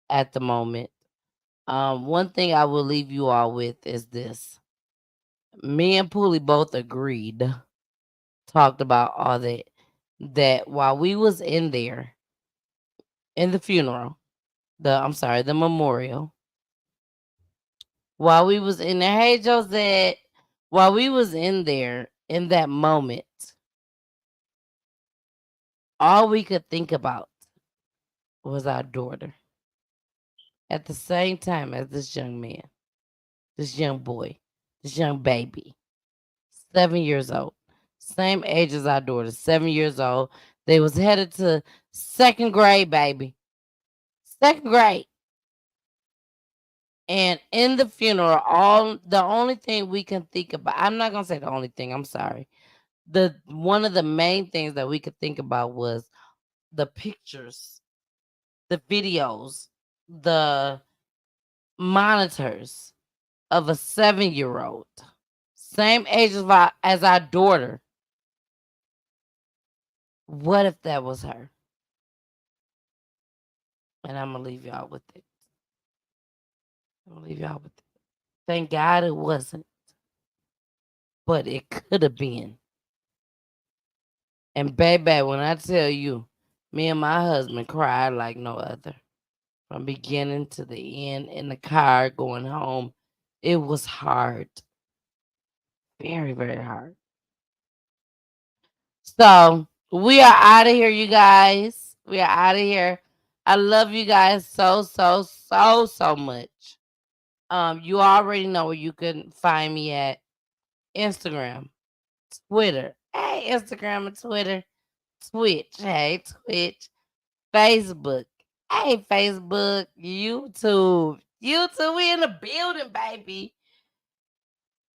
at the moment. One thing I will leave you all with is this. Me and Pooley both agreed, talked about all that while we was in there in the funeral, the memorial, while we was in there, hey Josette, while we was in there in that moment, all we could think about was our daughter at the same time as this young man, this young boy, this young baby, 7 years old, same age as our daughter, 7 years old. They was headed to 2nd grade, baby. 2nd grade. And in the funeral, the only thing we can think about, I'm not gonna say the only thing, I'm sorry. One of the main things that we could think about was the pictures, the videos, the monitors of a 7-year-old, same age as our daughter. What if that was her? And I'm gonna leave y'all with it. Thank God it wasn't, but it could have been. And baby, when I tell you, me and my husband cried like no other. From beginning to the end in the car going home. It was hard. Very, very hard. So we are out of here, you guys. We are out of here. I love you guys so much. You already know where you can find me at. Instagram, Twitter. Hey, Instagram and Twitter. Twitch. Hey, Twitch. Facebook. Hey, Facebook. YouTube. We in the building, baby.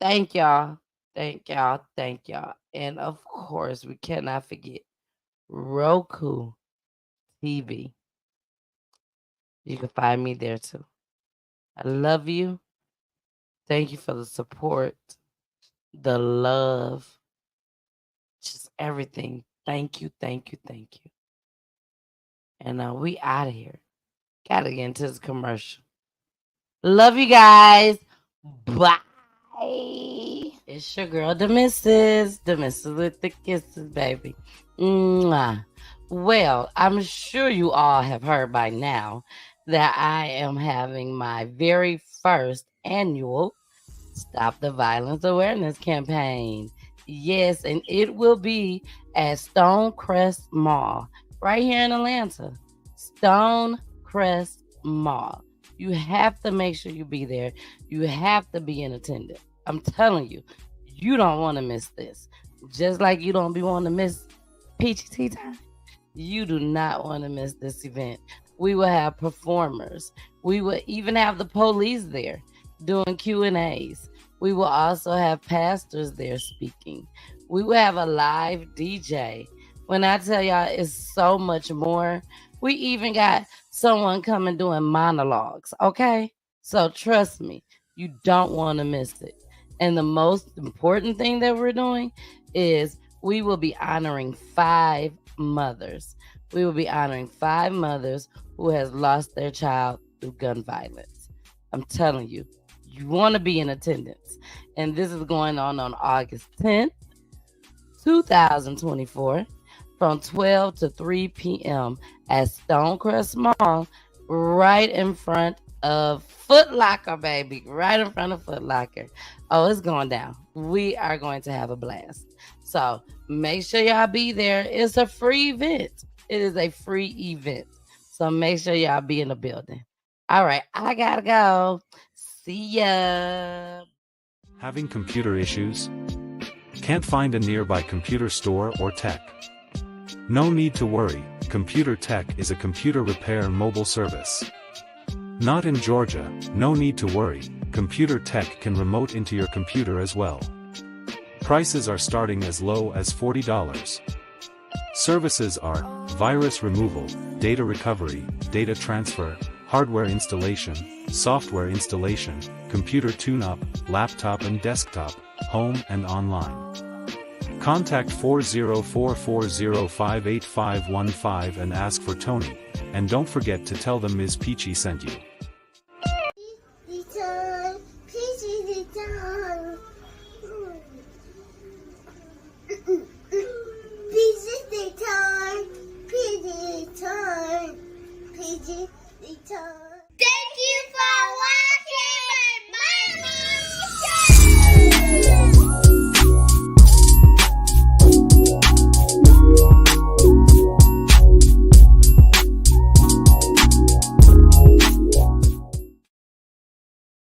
Thank y'all. And of course, we cannot forget Roku TV. You can find me there too. I love you. Thank you for the support, the love, just everything. Thank you. And we out of here. Gotta get into this commercial. Love you guys. Bye. It's your girl, the missus with the kisses, baby. Mwah. Well, I'm sure you all have heard by now that I am having my very first annual Stop the Violence Awareness campaign. Yes, and it will be at Stonecrest Mall right here in Atlanta. Stonecrest Mall. You have to make sure you be there. You have to be in attendance. I'm telling you, you don't want to miss this. Just like you don't be wanting to miss Peachy Tea Time. You do not want to miss this event. We will have performers. We will even have the police there doing Q&As. We will also have pastors there speaking. We will have a live DJ. When I tell y'all, it's so much more. We even got someone coming doing monologues, okay? So trust me, you don't want to miss it. And the most important thing that we're doing is we will be honoring 5 mothers. We will be honoring 5 mothers who has lost their child through gun violence. I'm telling you, you want to be in attendance. And this is going on August 10th, 2024. From 12 to 3 p.m. at Stonecrest Mall, right in front of Foot Locker, baby. Right in front of Foot Locker. Oh, it's going down. We are going to have a blast. So make sure y'all be there. It's a free event. It is a free event. So make sure y'all be in the building. All right, I gotta go. See ya. Having computer issues? Can't find a nearby computer store or tech? No need to worry, Computer Tech is a computer repair mobile service. Not in Georgia, no need to worry, Computer Tech can remote into your computer as well. Prices are starting as low as $40. Services are virus removal, data recovery, data transfer, hardware installation, software installation, computer tune-up, laptop and desktop, home and online. Contact 40440585515 and ask for Tony, and don't forget to tell them Ms. Peachy sent you. PG time.